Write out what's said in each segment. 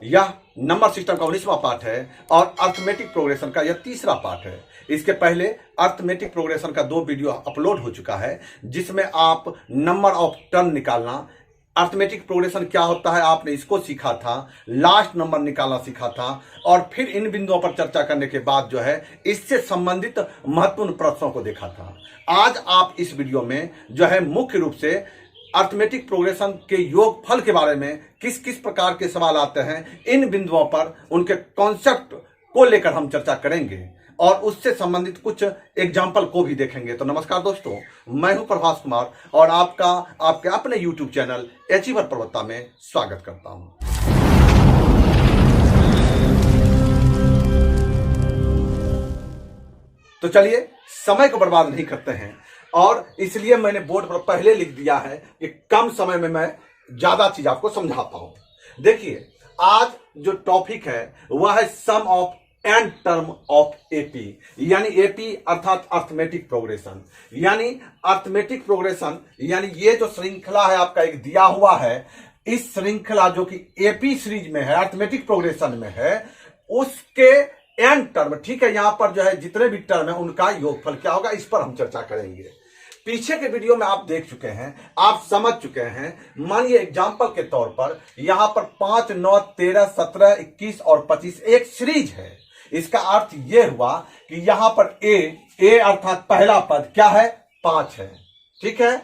यह number system का 19वां part है और अर्थमेटिक प्रोग्रेशन का यह तीसरा पार्ट है। इसके पहले अर्थमेटिक प्रोग्रेशन का 2 वीडियो अपलोड हो चुका है, जिसमें आप नंबर ऑफ टर्म निकालना, अर्थमेटिक प्रोग्रेशन क्या होता है आपने इसको सीखा था, लास्ट नंबर निकालना सीखा था और फिर इन बिंदुओं पर चर्चा करने के बाद जो है इससे संबंधित महत्वपूर्ण प्रश्नों को देखा था। आज आप इस वीडियो में जो है मुख्य रूप से अर्थमेटिक प्रोग्रेशन के योगफल के बारे में किस किस प्रकार के सवाल आते हैं, इन बिंदुओं पर उनके कॉन्सेप्ट को लेकर हम चर्चा करेंगे और उससे संबंधित कुछ एग्जाम्पल को भी देखेंगे। तो नमस्कार दोस्तों, मैं हूं प्रभास कुमार और आपका आपके अपने YouTube चैनल अचीवर पर्वता में स्वागत करता हूं। तो चलिए समय को बर्बाद नहीं करते हैं और इसलिए मैंने बोर्ड पर पहले लिख दिया है कि कम समय में मैं ज्यादा चीज आपको समझा पाऊं। देखिए, आज जो टॉपिक है वह है sum of n term of AP, यानी एपी अर्थात अर्थमेटिक प्रोग्रेशन। यानी अर्थमेटिक प्रोग्रेशन यानी ये जो श्रृंखला है आपका एक दिया हुआ है, इस श्रृंखला जो कि एपी सीरीज में है, अर्थमेटिक प्रोग्रेशन में है, उसके एन टर्म, ठीक है, यहां पर जो है जितने भी टर्म है उनका योगफल क्या होगा, इस पर हम चर्चा करेंगे। पीछे के वीडियो में आप देख चुके हैं, आप समझ चुके हैं। मानिए एग्जाम्पल के तौर पर यहां पर 5, 9, 13, 17, 21 और 25 एक सीरीज है। इसका अर्थ यह हुआ कि यहां पर ए अर्थात पहला पद क्या है, 5 है, ठीक है।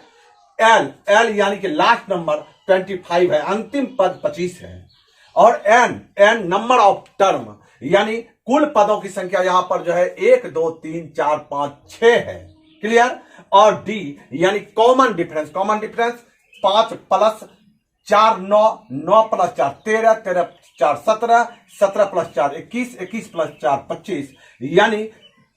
एल यानी कि लास्ट नंबर 25 है, अंतिम पद 25 है। और एन नंबर ऑफ टर्म यानी कुल पदों की संख्या यहां पर जो है 1, 2, 3, 4, 5, 6 है, क्लियर। और डी यानी common difference 5 plus 4 9, 9 plus 4 13, 13 4 17, 17 plus 4 21, 21 plus 4 25, यानी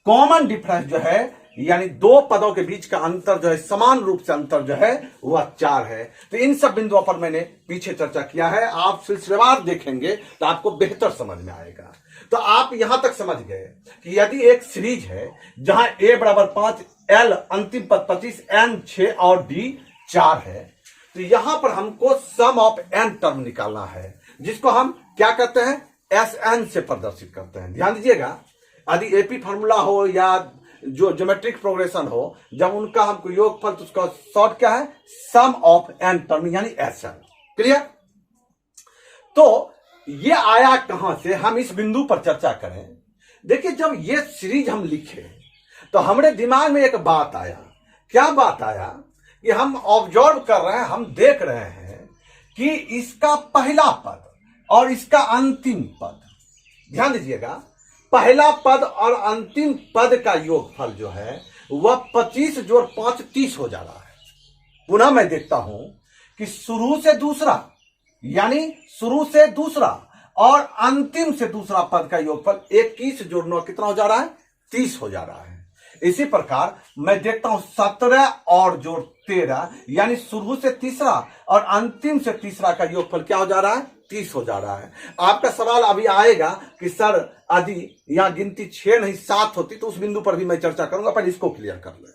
कॉमन डिफरेंस जो है यानी दो पदों के बीच का अंतर जो है समान रूप से अंतर जो है वह 4 है। तो इन सब बिंदुओं पर मैंने पीछे चर्चा किया है, आप सिलसिलेवार देखेंगे तो आपको बेहतर समझ में आएगा। तो आप यहां तक समझ गए कि यदि एक सीरीज है जहां ए बराबर 5, एल अंतिम पद 25, एन 6 और डी 4 है, तो यहां पर हमको सम ऑफ एन टर्म निकालना है, जिसको हम क्या करते हैं, एस एन से प्रदर्शित करते हैं। ध्यान दीजिएगा, यदि एपी फार्मूला हो या जो ज्योमेट्रिक प्रोग्रेशन हो, जब उनका हमको योगफल तो उसका शॉर्ट क्या है, सम ऑफ एन टर्म यानी एस एन, क्लियर। तो ये आया कहां से, हम इस बिंदु पर चर्चा करें। देखिए, जब ये सीरीज हम लिखे तो हमारे दिमाग में एक बात आया। क्या बात आया कि हम ऑब्जर्व कर रहे हैं, हम देख रहे हैं कि इसका पहला पद और इसका अंतिम पद, ध्यान दीजिएगा, पहला पद और अंतिम पद का योगफल जो है वह 25 जोड़ 5 30 हो जा रहा है। पुनः मैं देखता हूं कि शुरू से दूसरा यानी शुरू से दूसरा और अंतिम से दूसरा पद का योगफल 21 जोड़ 9 कितना हो जा रहा है, 30 हो जा रहा है। इसी प्रकार मैं देखता हूं 17 और जोड़ 13 यानी शुरू से तीसरा और अंतिम से तीसरा का योगफल क्या हो जा रहा है, 30 हो जा रहा है। आपका सवाल अभी आएगा कि सर यदि यहां गिनती 6 नहीं 7 होती तो उस बिंदु पर भी मैं चर्चा करूंगा, पहले इसको क्लियर कर ले।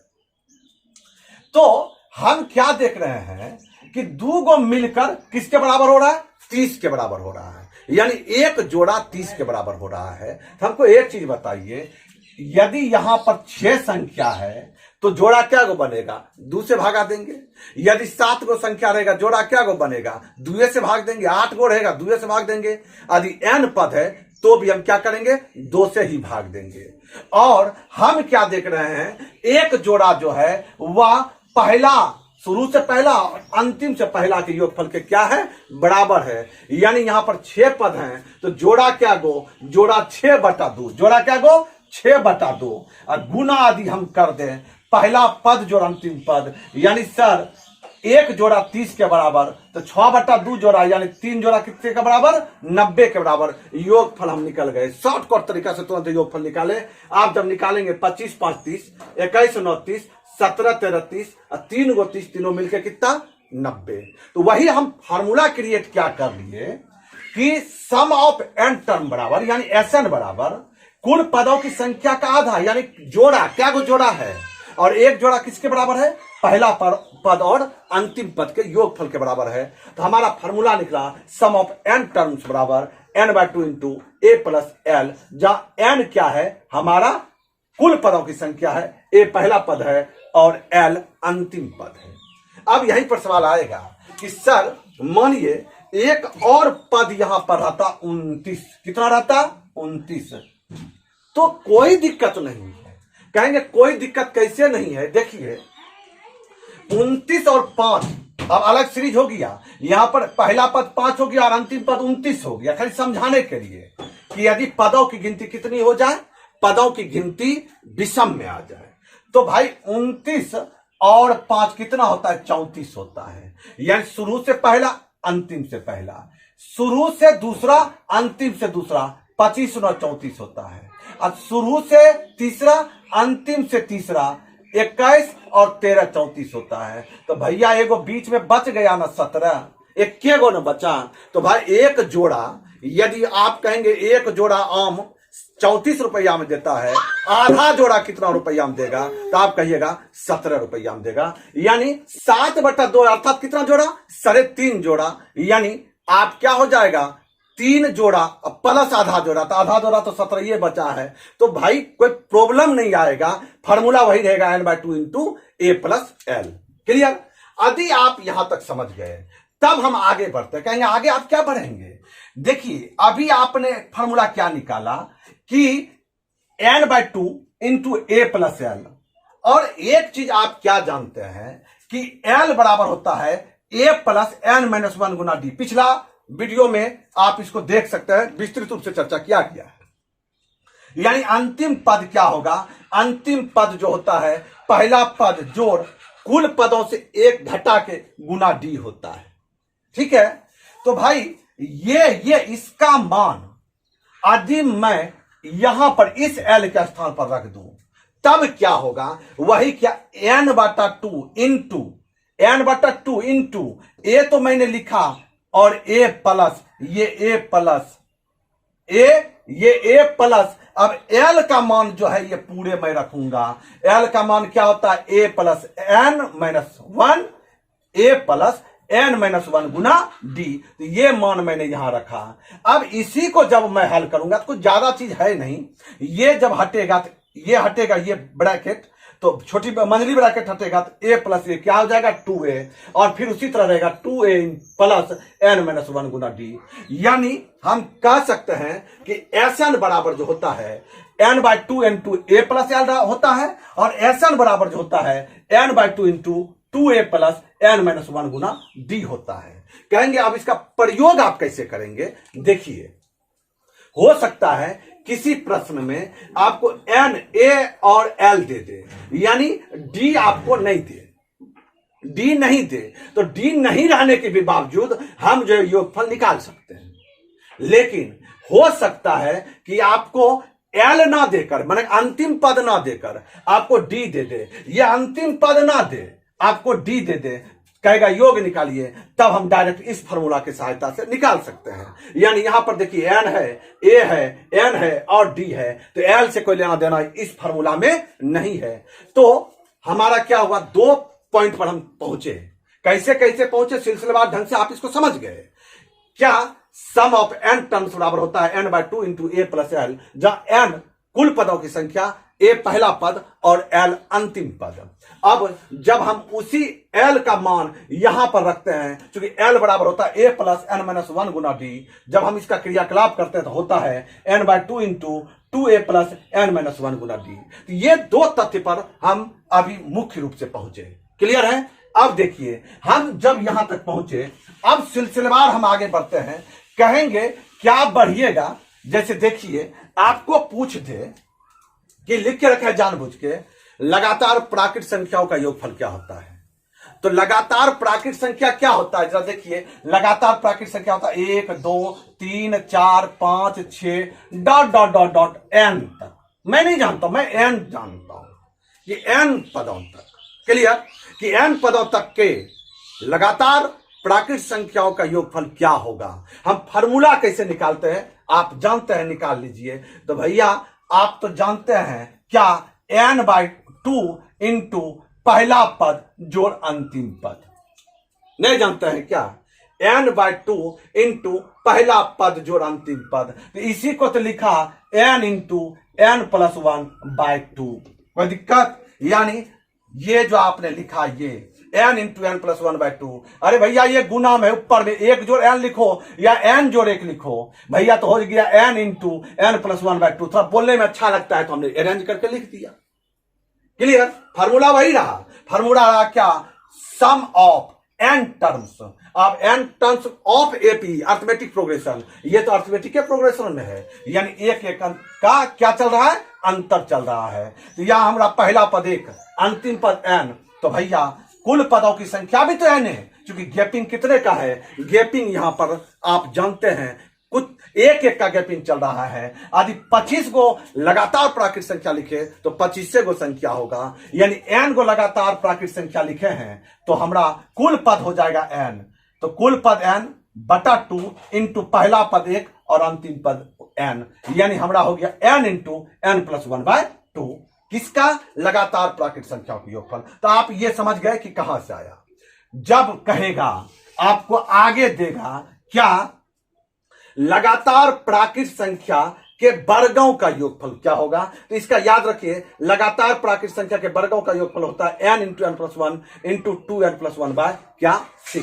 तो हम क्या देख रहे हैं कि 2 को मिलकर किसके बराबर हो रहा है, 30 के बराबर हो रहा है, यानी एक जोड़ा 30 के बराबर हो रहा है। तो हमको एक चीज बताइए, यदि यहां पर 6 संख्या है तो जोड़ा क्या गो बनेगा, 2 से भागा देंगे। यदि 7 गो संख्या रहेगा जोड़ा क्या गो बनेगा, 2 से भाग देंगे। 8 गो रहेगा 2 से भाग देंगे। यदि n पद है तो भी हम क्या करेंगे, 2 से ही भाग देंगे। और हम क्या देख रहे हैं, एक जोड़ा जो है वह पहला, शुरू से पहला और अंतिम से पहला के योगफल के क्या है, बराबर है। यानी यहां पर 6 पद हैं तो जोड़ा क्या गो, जोड़ा 6/2, जोड़ा क्या गो 6/2। और गुना यदि हम कर दें पहला पद जोड़ अंतिम पद, यानी सर एक जोड़ा 30 के बराबर, तो 6/2 जोड़ा यानी 3 जोड़ा कितने के बराबर, 90 के बराबर। योगफल हम निकल गए। शॉर्टकट तरीका से तुरंत योगफल निकाले। आप जब निकालेंगे 25 5 30, 21 9 30, 17 13 30 और 3 गो 30, तीनों मिलकर कितना, 90। तो वही हम फार्मूला क्रिएट क्या कर लिए कि सम ऑफ एन टर्म बराबर यानी एस एन बराबर कुल पदों की संख्या का आधा, यानी जोड़ा क्या गो जोड़ा है, और एक जोड़ा किसके बराबर है, पहला पद और अंतिम पद के योगफल के बराबर है। तो हमारा फॉर्मूला निकला सम ऑफ एन टर्म्स बराबर n बाय टू इंटू ए प्लस एल, जहां n क्या है, हमारा कुल पदों की संख्या है, ए पहला पद है और एल अंतिम पद है। अब यहीं पर सवाल आएगा कि सर मानिए एक और पद यहां पर रहता 29, कितना रहता 29, तो कोई दिक्कत नहीं है। कहेंगे कोई दिक्कत कैसे नहीं है, देखिए 29 और 5 अब अलग सीरीज हो गया, यहां पर पहला पद 5 हो गया और अंतिम पद 29 हो गया, खाली समझाने के लिए कि यदि पदों की गिनती कितनी हो जाए, पदों की गिनती विषम में आ जाए, तो भाई 29 और 5 कितना होता है, 34 होता है। यानी शुरू से पहला अंतिम से पहला, शुरू से दूसरा अंतिम से दूसरा, 25 और 34 होता है। अब शुरू से तीसरा अंतिम से तीसरा 21 और 13 34 होता है। तो भैया एगो बीच में बच गया ना 17, एक के गो ना बचा, तो भाई एक जोड़ा, यदि आप कहेंगे एक जोड़ा आम 34 रुपया में देता है, आधा जोड़ा कितना रुपया में देगा, तो आप कहिएगा 17 रुपया में देगा। यानी 7/2 अर्थात कितना जोड़ा, 3.5 जोड़ा, यानी आप क्या हो जाएगा 3 जोड़ा प्लस आधा जोड़ा, तो आधा जोड़ा तो 17 ये बचा है। तो भाई कोई प्रॉब्लम नहीं आएगा, फॉर्मूला वही रहेगा n बाय टू इंटू ए प्लस एल। क्लियर? यदि आप यहां तक समझ गए तब हम आगे बढ़ते। कहेंगे आगे आप क्या बढ़ेंगे, देखिए अभी आपने फॉर्मूला क्या निकाला कि n बाय टू इंटू ए प्लस एल, और एक चीज आप क्या जानते हैं कि l बराबर होता है a प्लस n माइनस 1 गुना डी। पिछला वीडियो में आप इसको देख सकते हैं, विस्तृत रूप से चर्चा किया गया है। यानी अंतिम पद क्या होगा, अंतिम पद जो होता है पहला पद जोड़ कुल पदों से एक घटा के गुना डी होता है। ठीक है, तो भाई ये इसका मान यदि मैं यहां पर इस एल के स्थान पर रख दूं तब क्या होगा, वही क्या n बटा टू इंटू ए तो मैंने लिखा और ए प्लस ये ए प्लस, अब एल का मान जो है ये पूरे मैं रखूंगा। एल का मान क्या होता है A plus N minus 1, A plus n minus 1 गुना डी, तो ये मान मैंने यहां रखा। अब इसी को जब मैं हल करूंगा तो कुछ ज्यादा चीज है नहीं, ये जब हटेगा तो ये हटेगा, ये ब्रैकेट तो छोटी मंझली ब्रैकेट हटेगा तो a प्लस ए क्या हो जाएगा 2a, और फिर उसी तरह रहेगा 2a प्लस n माइनस 1 गुना डी। यानी हम कह सकते हैं कि Sn बराबर जो होता है n बाय टू इंटू ए प्लस एल होता है, और Sn बराबर जो होता है n bye two into 2a plus n minus 1 गुना डी होता है। कहेंगे अब इसका प्रयोग आप कैसे करेंगे, देखिए हो सकता है किसी प्रश्न में आपको n, a और l दे दे, यानी d आपको नहीं दे, d नहीं दे, तो d नहीं रहने के भी बावजूद हम जो योगफल निकाल सकते हैं। लेकिन हो सकता है कि आपको l ना देकर, माने अंतिम पद ना देकर आपको d दे दे, या अंतिम पद ना दे आपको d दे दे, कहेगा योग निकालिए, तब हम डायरेक्ट इस फॉर्मूला की सहायता से निकाल सकते हैं। यानी यहां पर देखिए n है, a है, n है और d है, तो l से कोई लेना देना इस फॉर्मूला में नहीं है। तो हमारा क्या हुआ, 2 पॉइंट पर हम पहुंचे। कैसे कैसे पहुंचे, सिलसिलेवार ढंग से आप इसको समझ गए। क्या सम ऑफ n टर्म्स बराबर होता है n बाय टू इंटू ए प्लस एल, जहां n कुल पदों की संख्या, ए पहला पद और एल अंतिम पद। अब जब हम उसी एल का मान यहां पर रखते हैं, क्योंकि एल बराबर होता है ए प्लस एन माइनस 1 गुना डी, जब हम इसका क्रियाकलाप करते हैं तो होता है N by two into 2a plus N minus 1 गुना डी। तो ये 2 तथ्य पर हम अभी मुख्य रूप से पहुंचे। क्लियर है? अब देखिए हम जब यहां तक पहुंचे, अब सिलसिलेवार हम आगे बढ़ते हैं। कहेंगे क्या बढ़िएगा, जैसे देखिए आपको पूछ दे कि लिख के रखा है जानबूझ के, लगातार प्राकृत संख्याओं का योगफल क्या होता है। तो लगातार प्राकृत संख्या क्या होता है, जरा देखिए लगातार प्राकृत संख्या होता है 1 2 3 4 5 6 dot dot dot dot n तक। मैं नहीं जानता, मैं n जानता हूं कि n पदों तक। क्लियर? कि n पदों तक के लगातार प्राकृत संख्याओं का योगफल क्या होगा। हम फॉर्मूला कैसे निकालते हैं आप जानते हैं, निकाल लीजिए। तो भैया आप तो जानते हैं क्या, n बाय टू इंटू पहला पद जोड़ अंतिम पद। नहीं जानते हैं क्या, n/2 इंटू पहला पद जोड़ अंतिम पद। तो इसी को तो लिखा n इंटू n+1/2। कोई दिक्कत? यानी ये जो आपने लिखा ये n इंटू n+1/2, अरे भैया ये गुना में ऊपर में एक जोड़ n लिखो या n जोड़ 1 लिखो भैया, तो हो गया n इंटू n+1/2। थोड़ा बोलने में अच्छा लगता है तो हमने अरेंज करके लिख दिया। क्लियर? फार्मूला वही रहा। फार्मूला रहा क्या? Sum of n terms of n terms of AP arithmetic progression. ये तो अर्थमेटिक के प्रोग्रेशन में है, यानी एक एक का क्या चल रहा है? अंतर चल रहा है। तो यहां हमारा पहला पद 1, अंतिम पद n, तो भैया कुल पदों की संख्या भी तो n है, क्योंकि गैपिंग कितने का है? गैपिंग यहां पर आप जानते हैं कुछ एक एक का गैपिंग चल रहा है। यदि 25 को लगातार प्राकृत संख्या लिखे तो 25 गो संख्या होगा, यानी n को लगातार प्राकृत संख्या लिखे हैं तो हमारा कुल पद हो जाएगा n। तो कुल पद n/2 इंटू पहला पद 1 और अंतिम पद n, यानी हमारा हो गया n इंटू n+1/2। किसका? लगातार प्राकृत संख्याओं का योगफल। तो आप ये समझ गए कि कहां से आया। जब कहेगा आपको आगे देगा क्या? लगातार प्राकृत संख्या के वर्गों का योगफल क्या होगा? तो इसका याद रखिए, लगातार प्राकृत संख्या के वर्गों का योगफल होता है n into n+1 into 2n+1/6।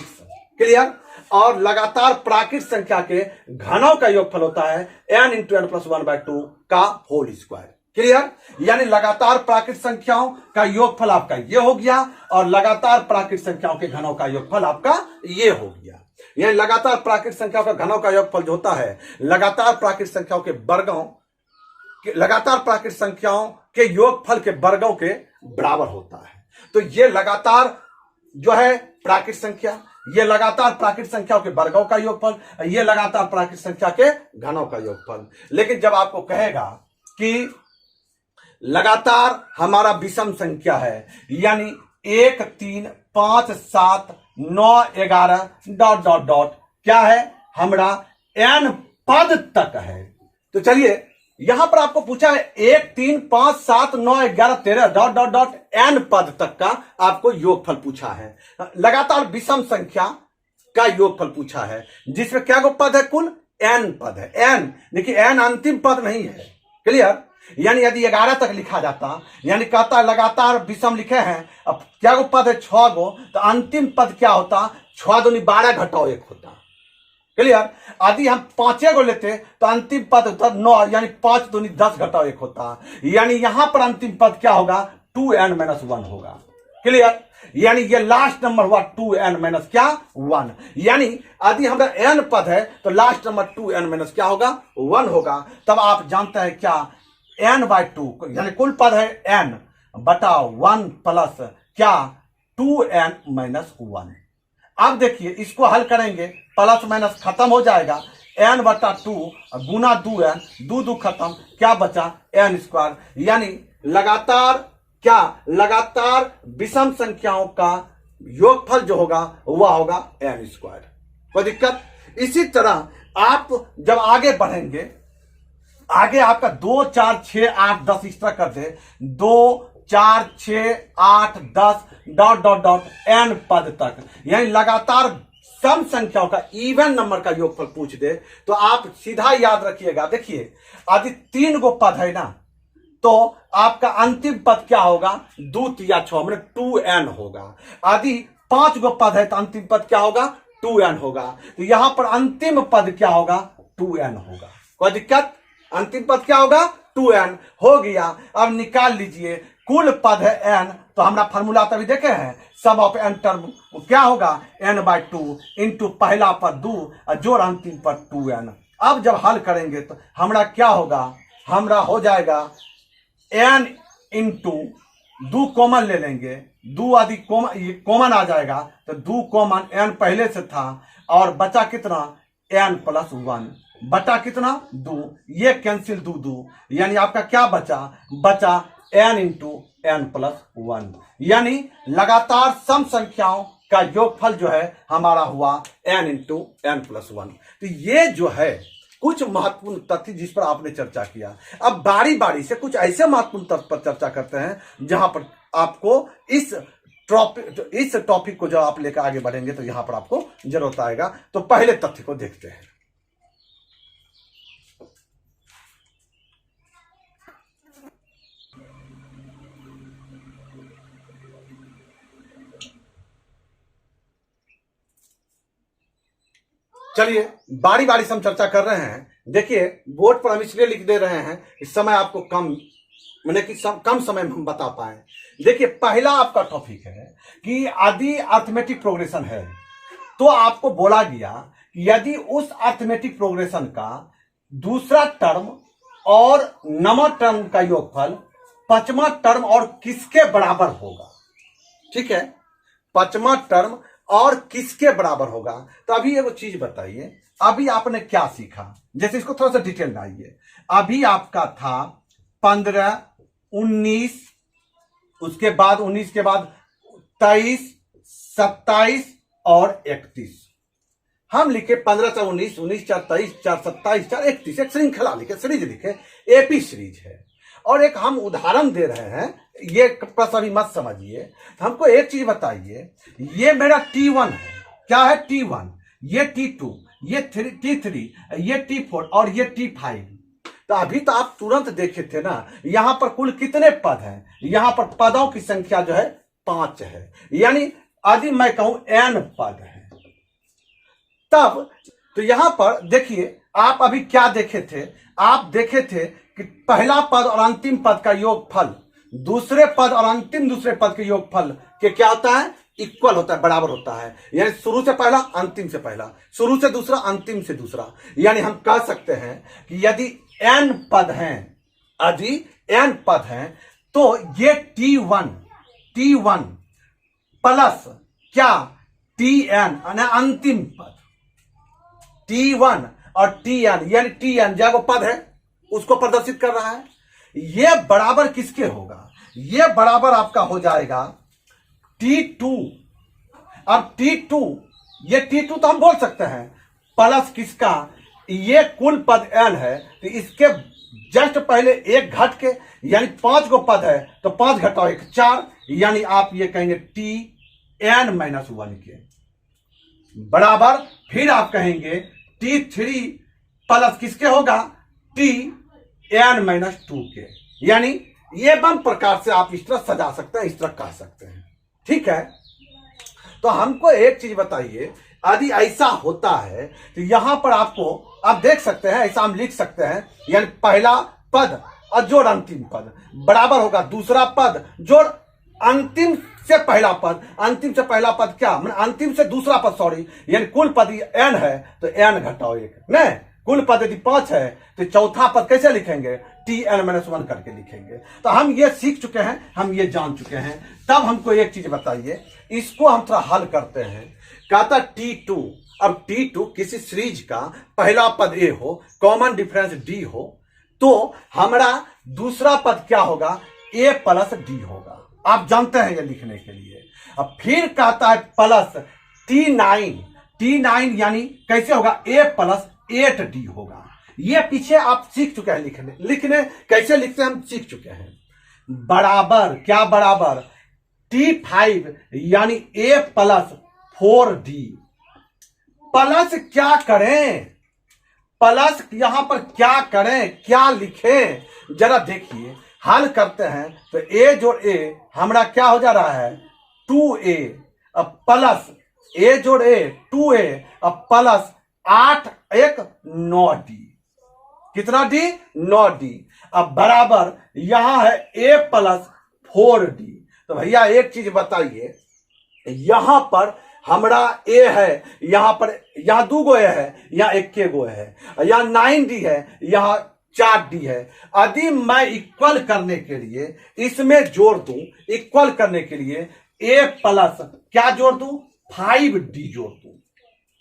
Clear? और लगातार प्राकृत संख्या के घनों का योगफल होता है n इंटू n+1/2 का होल स्क्वायर। क्लियर? यानी लगातार प्राकृत संख्याओं का योगफल आपका ये हो गया और लगातार प्राकृत संख्याओं के घनों का योगफल आपका ये हो गया। यानी लगातार प्राकृत संख्याओं का घनों का योगफल जो होता है लगातार प्राकृत संख्याओं के वर्गों लगातार प्राकृत संख्याओं के योगफल के वर्गों के बराबर होता है। तो ये लगातार जो है प्राकृत संख्या, ये लगातार प्राकृत संख्याओं के वर्गों का योगफल, ये लगातार प्राकृत संख्या के घनों का योगफल। लेकिन जब आपको कहेगा कि लगातार हमारा विषम संख्या है, यानी 1 3 5 7 9 11 ... क्या है? हमारा n पद तक है। तो चलिए यहां पर आपको पूछा है 1 3 5 7 9 11 13 ... n पद तक का आपको योगफल पूछा है। लगातार विषम संख्या का योगफल पूछा है, जिसमें क्या गो पद है? कुल n पद है। n देखिए, n अंतिम पद नहीं है। क्लियर? यानी यदि 11 तक लिखा जाता, यानी कहता लगातार विषम लिखे हैं, अब क्या गो पद है? 6 गो, तो अंतिम पद क्या होता? 6 दूनी 12 घटाओ 1 होता। क्लियर? यदि हम 5 गो लेते तो अंतिम पद होता 9, यानी 5 दूनी 10 घटाओ 1 होता। यानी यहां पर अंतिम पद क्या होगा? 2n-1 होगा। क्लियर? यानी ये लास्ट नंबर हुआ 2n-1। यानी यदि हमारा n पद है तो लास्ट नंबर 2n- क्या होगा? 1 होगा। तब आप जानते हैं क्या? n/2 यानी कुल पद है n/1 प्लस क्या? 2n-1। अब देखिए इसको हल करेंगे, प्लस माइनस खत्म हो जाएगा, n/2 गुना 2n, 2 खत्म, क्या बचा? n²। यानी लगातार क्या? लगातार विषम संख्याओं का योगफल जो होगा वह होगा n²। कोई दिक्कत? इसी तरह आप जब आगे बढ़ेंगे, आगे आपका 2 4 6 8 10 इस तरह कर दे, 2 4 6 8 10 ... n पद तक, यानी लगातार सम संख्याओं का इवन नंबर का योगफल पूछ दे तो आप सीधा याद रखिएगा। देखिए यदि 3 गो पद है ना, तो आपका अंतिम पद क्या होगा? 2 या 6 मतलब 2n होगा। यदि 5 गो पद है तो अंतिम पद क्या होगा? 2n होगा। तो यहां पर अंतिम पद क्या होगा? 2n होगा। कोई दिक्कत? अंतिम पद क्या होगा? 2n हो गया। अब निकाल लीजिए, कुल पद है n, तो हमारा फॉर्मूला तभी देखे हैं, सम ऑफ n टर्म क्या होगा? n/2 इंटू पहला पद 2 और जोड़ अंतिम पद 2n। अब जब हल करेंगे तो हमारा क्या होगा? हमारा हो जाएगा n इंटू 2 कॉमन ले लेंगे, 2 आदि कॉमन आ जाएगा तो 2 कॉमन, n पहले से था और बचा कितना? n+1 बटा कितना? 2, ये कैंसिल 2, यानी आपका क्या बचा? बचा n इंटू n+1। यानी लगातार सम संख्याओं का योगफल जो है हमारा हुआ n इंटू n+1। तो ये जो है कुछ महत्वपूर्ण तथ्य जिस पर आपने चर्चा किया। अब बारी बारी से कुछ ऐसे महत्वपूर्ण तथ्य पर चर्चा करते हैं जहां पर आपको इस टॉपिक, इस टॉपिक को जब आप लेकर आगे बढ़ेंगे तो यहां पर आपको जरूरत आएगा। तो पहले तथ्य को देखते हैं। चलिए बारी बारी से हम चर्चा कर रहे हैं। देखिए बोर्ड पर हम इसलिए लिख दे रहे हैं इस समय आपको कम, मैंने कि कम समय में हम बता पाए। देखिए पहला आपका टॉपिक है कि यदि अर्थमेटिक प्रोग्रेशन है तो आपको बोला गया कि यदि उस अर्थमेटिक प्रोग्रेशन का दूसरा टर्म और नंबर टर्म का योगफल पांचवा टर्म और किसके बराबर होगा। ठीक है, पांचवा टर्म और किसके बराबर होगा। तो अभी एक चीज बताइए, अभी आपने क्या सीखा, जैसे इसको थोड़ा सा डिटेल में आइए। अभी आपका था 15, 19, उसके बाद 19 के बाद 23, 27 और 31। हम लिखे 15 4 19, 19 4 23, 4 27, 4 31, एक श्रृंखला लिखे, सीरीज लिखे, एपी सीरीज है। और एक हम उदाहरण दे रहे हैं, ये प्रश्न अभी मत समझिए। हमको एक चीज बताइए, ये मेरा T1 है, क्या है T1, ये T2, ये T3, ये T4 और ये T5। तो अभी तो आप तुरंत देखे थे ना, यहां पर कुल कितने पद हैं। यहां पर पदों की संख्या जो है 5 है, यानी यदि मैं कहूं n पद है तब। तो यहां पर देखिए आप अभी क्या देखे थे, आप देखे थे कि पहला पद और अंतिम पद का योगफल दूसरे पद और अंतिम दूसरे पद के योगफल के क्या होता है, इक्वल होता है, बराबर होता है। यानी शुरू से पहला अंतिम से पहला, शुरू से दूसरा अंतिम से दूसरा। यानी हम कह सकते हैं कि यदि n पद हैं, यदि n पद हैं तो ये T1 प्लस क्या Tn अंतिम पद, T1 और Tn यानी Tn जो पद है उसको प्रदर्शित कर रहा है। ये बराबर किसके होगा, ये बराबर आपका हो जाएगा T2। अब T2, ये T2 तो हम बोल सकते हैं प्लस किसका, ये कुल पद n है तो इसके जस्ट पहले एक घट के, यानी 5 गो पद है तो 5 घटाओ 1 4, यानी आप ये कहेंगे Tn-1 के बराबर। फिर आप कहेंगे T3 प्लस किसके होगा, Tn-2 के। यानी ये बम प्रकार से आप इस तरह सजा सकते हैं, इस तरह कह सकते हैं। ठीक है, तो हमको एक चीज बताइए, यदि ऐसा होता है तो यहां पर आपको आप देख सकते हैं, ऐसा हम लिख सकते हैं, यानी पहला पद और जोड़ अंतिम पद बराबर होगा दूसरा पद जोड़ अंतिम से पहला पद। अंतिम से पहला पद क्या, मतलब अंतिम से दूसरा पद, सॉरी, यानी कुल पद n है तो n घटाओ 1, नहीं कुल पद यदि 5 है तो चौथा पद कैसे लिखेंगे, Tn-1 करके लिखेंगे। तो हम ये सीख चुके हैं, हम ये जान चुके हैं। तब हमको एक चीज बताइए, इसको हम थोड़ा हल करते हैं। कहता T2, अब T2 किसी सीरीज का पहला पद a हो, कॉमन डिफरेंस d हो, तो हमारा दूसरा पद क्या होगा, a प्लस d होगा। आप जानते हैं ये लिखने के लिए। अब फिर कहता है प्लस T9 यानी कैसे होगा, a प्लस 8d होगा। ये पीछे आप सीख चुके हैं लिखने कैसे लिखते हैं, हम सीख चुके हैं। बराबर क्या, बराबर T5 यानी a प्लस 4d। प्लस क्या करें, प्लस यहां पर क्या करें, क्या लिखें, जरा देखिए। हल करते हैं तो a जोड़ a हमारा क्या हो जा रहा है, 2a, अब प्लस a जोड़ a 2a, अब प्लस 8 1 9d, कितना d, 9d। अब बराबर यहां है a प्लस 4d। तो भैया एक चीज बताइए, यहां पर हमारा a है, यहां 2 गो a है, यहां 1 गो है, यहां 9d है, यहां 4d है। यदि मैं इक्वल करने के लिए इसमें जोड़ दूं, इक्वल करने के लिए a प्लस क्या जोड़ दूं, 5d जोड़ दूं,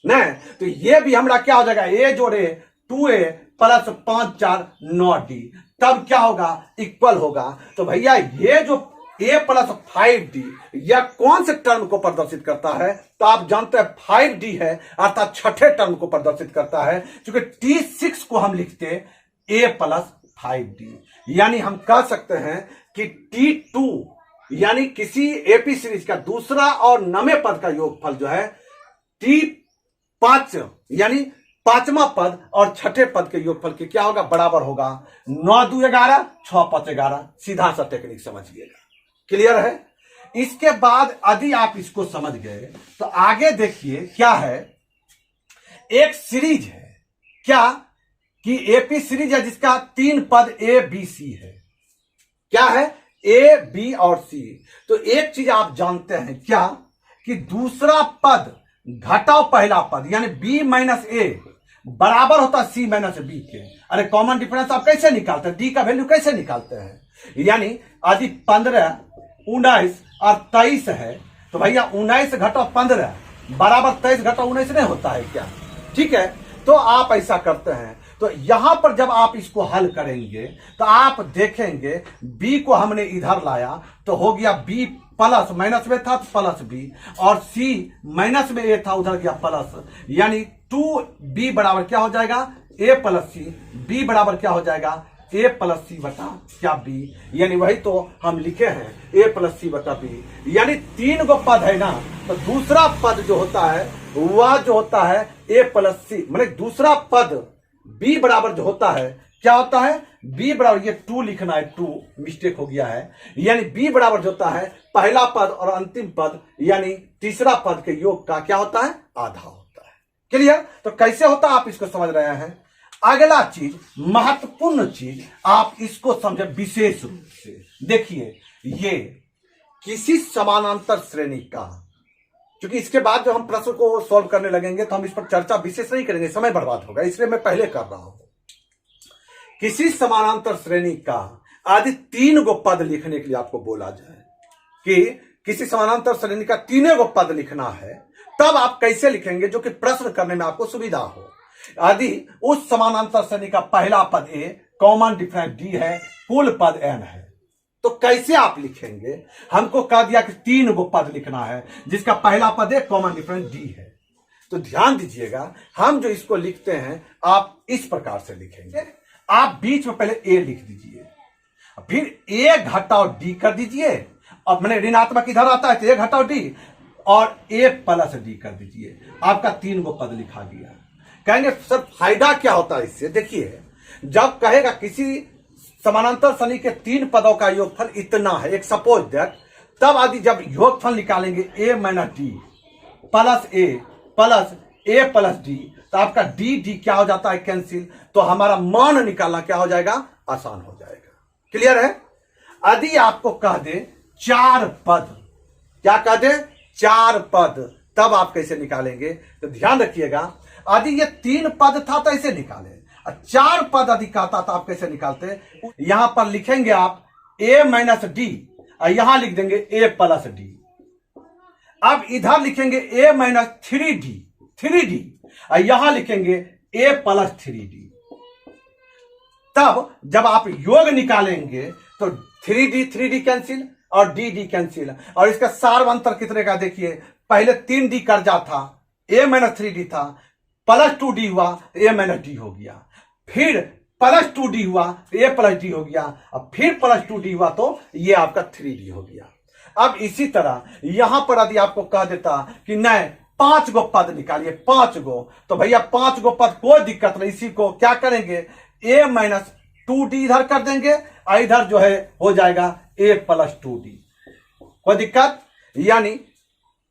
नहीं तो ये भी हमारा क्या हो जाएगा, a जोड़े 2a प्लस 5 4 9d, तब क्या होगा, इक्वल होगा। तो भैया ये जो a प्लस 5d यह कौन से टर्म को प्रदर्शित करता है, तो आप जानते हैं 5d है, अर्थात छठे टर्म को प्रदर्शित करता है। क्योंकि T6 को हम लिखते a प्लस 5d, यानी हम कह सकते हैं कि T2 यानी किसी एपी सीरीज का दूसरा और नवे पद का योगफल जो है T5 यानी पांचवा पद और छठे पद के योगफल के क्या होगा, बराबर होगा 9 2 11 6 5 11। सीधा सा टेक्निक समझिएगा। क्लियर है। इसके बाद यदि आप इसको समझ गए तो आगे देखिए क्या है, एक सीरीज है क्या कि एपी सीरीज है जिसका 3 पद ए बी सी है। क्या है, ए बी और सी। तो एक चीज आप जानते हैं क्या कि दूसरा पद घटाओ पहला पद यानी बी माइनस ए बराबर होता है सी माइनस बी के। अरे कॉमन डिफरेंस आप कैसे निकालते हैं, डी का वैल्यू कैसे निकालते हैं। यानी यदि 15 19 और 23 है तो भैया 19 घटाओ 15 बराबर 23 घटाओ 19 नहीं होता है क्या। ठीक है, तो आप ऐसा करते हैं। तो यहां पर जब आप इसको हल करेंगे तो आप देखेंगे बी को हमने इधर लाया तो हो गया बी प्लस, माइनस में था तो प्लस बी, और सी माइनस में ए था उधर गया प्लस, यानी 2b बराबर क्या हो जाएगा a प्लस सी, b बराबर क्या हो जाएगा a प्लस सी बटा क्या b। यानी वही तो हम लिखे हैं a प्लस सी बटा b। यानी 3 गो पद है ना, तो दूसरा पद जो होता है वह जो होता है a प्लस सी, मतलब दूसरा पद b बराबर जो होता है क्या होता है b बराबर, ये 2 लिखना है, 2 मिस्टेक हो गया है। यानी b बराबर जो होता है पहला पद और अंतिम पद यानी तीसरा पद के योग का क्या होता है, आधा होता है। क्लियर। तो कैसे होता है आप इसको समझ रहे हैं। अगला चीज, महत्वपूर्ण चीज आप इसको समझे विशेष रूप से। देखिए ये किसी समानांतर श्रेणी का, क्योंकि इसके बाद जो हम प्रश्न को सॉल्व करने लगेंगे तो हम इस पर चर्चा विशेष नहीं करेंगे, समय बर्बाद होगा, इसलिए मैं पहले कर रहा हूं। किसी समानांतर श्रेणी का आदि 3 गो पद लिखने के लिए आपको बोला जाए कि किसी समानांतर श्रेणी का 3 गो पद लिखना है, तब आप कैसे लिखेंगे जो कि प्रश्न करने में आपको सुविधा हो। यदि उस समानांतर श्रेणी का पहला पद ए, कॉमन डिफरेंस डी है, कुल पद एन है, तो कैसे आप लिखेंगे। हमको कह दिया कि 3 गो पद लिखना है जिसका पहला पद है कॉमन डिफरेंस डी है। तो ध्यान दीजिएगा, हम जो इसको लिखते हैं आप इस प्रकार से लिखेंगे। आप बीच में पहले ए लिख दीजिए, फिर ए घटाओ डी कर दीजिए, अब मैंने ऋणात्मक इधर आता है तो ए घटाओ डी, और ए प्लस डी कर दीजिए। आपका 3 गो पद लिखा गया। कहेंगे सर फायदा क्या होता है इससे। देखिए जब कहेगा किसी समानांतर श्रेणी के 3 पदों का योगफल इतना है, एक सपोज दैट, तब आदि जब योगफल निकालेंगे ए माइनस डी प्लस ए प्लस डी, तो आपका डी डी क्या हो जाता है, कैंसिल। तो हमारा मान निकालना क्या हो जाएगा, आसान हो जाएगा। क्लियर है। यदि आपको कह दे 4 पद, क्या कह दे 4 पद, तब आप कैसे निकालेंगे। तो ध्यान रखिएगा, यदि ये 3 पद था तो ऐसे निकाले, 4 पद यदि कहता तो आप कैसे निकालते। यहां पर लिखेंगे आप a माइनस डी, यहां लिख देंगे a प्लस डी। अब इधर लिखेंगे a माइनस 3d, यहां लिखेंगे a प्लस 3d। तब जब आप योग निकालेंगे तो 3d कैंसिल और डी कैंसिल, और इसका सार्वंतर कितने का देखिए, पहले 3d कर्जा था, a माइनस 3d था, प्लस 2d हुआ, a माइनस डी हो गया, फिर प्लस 2d हुआ, a प्लस डी हो गया, अब फिर प्लस 2d हुआ तो ये आपका 3d हो गया। अब इसी तरह यहां पर यदि आपको कह देता कि नहीं 5 गो पद निकालिए, 5 गो, तो भैया 5 गो पद कोई दिक्कत नहीं, इसी को क्या करेंगे a माइनस 2d इधर कर देंगे, और इधर जो है हो जाएगा a प्लस 2d, कोई दिक्कत। यानी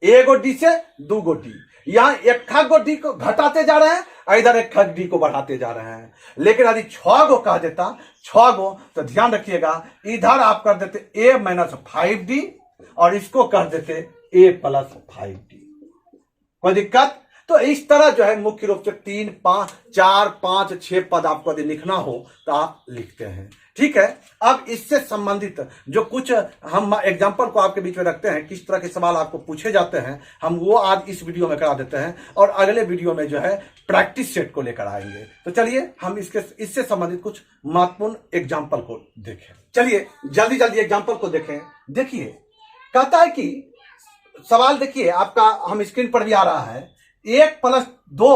a गो डी से 2 गो डी, यहां 1 गो डी को घटाते जा रहे हैं और इधर 1 डी को बढ़ाते जा रहे हैं। लेकिन यदि 6 गो कह देता 6 गो, तो ध्यान रखिएगा इधर आप कर देते a माइनस 5d और इसको कर देते a प्लस 5d, कोई दिक्कत। तो इस तरह जो है मुख्य रूप से 3 5 4 5 6 पद आपको यदि लिखना हो तो आप लिखते हैं। ठीक है। अब इससे संबंधित जो कुछ हम एग्जांपल को आपके बीच में रखते हैं, किस तरह के सवाल आपको पूछे जाते हैं, हम वो आज इस वीडियो में करा देते हैं, और अगले वीडियो में जो है प्रैक्टिस सेट को लेकर आएंगे। तो चलिए हम इससे संबंधित कुछ महत्वपूर्ण एग्जाम्पल को देखें। चलिए जल्दी जल्दी एग्जाम्पल को देखें। देखिए कहता है कि सवाल देखिए आपका, हम स्क्रीन पर भी आ रहा है, 1 plus 2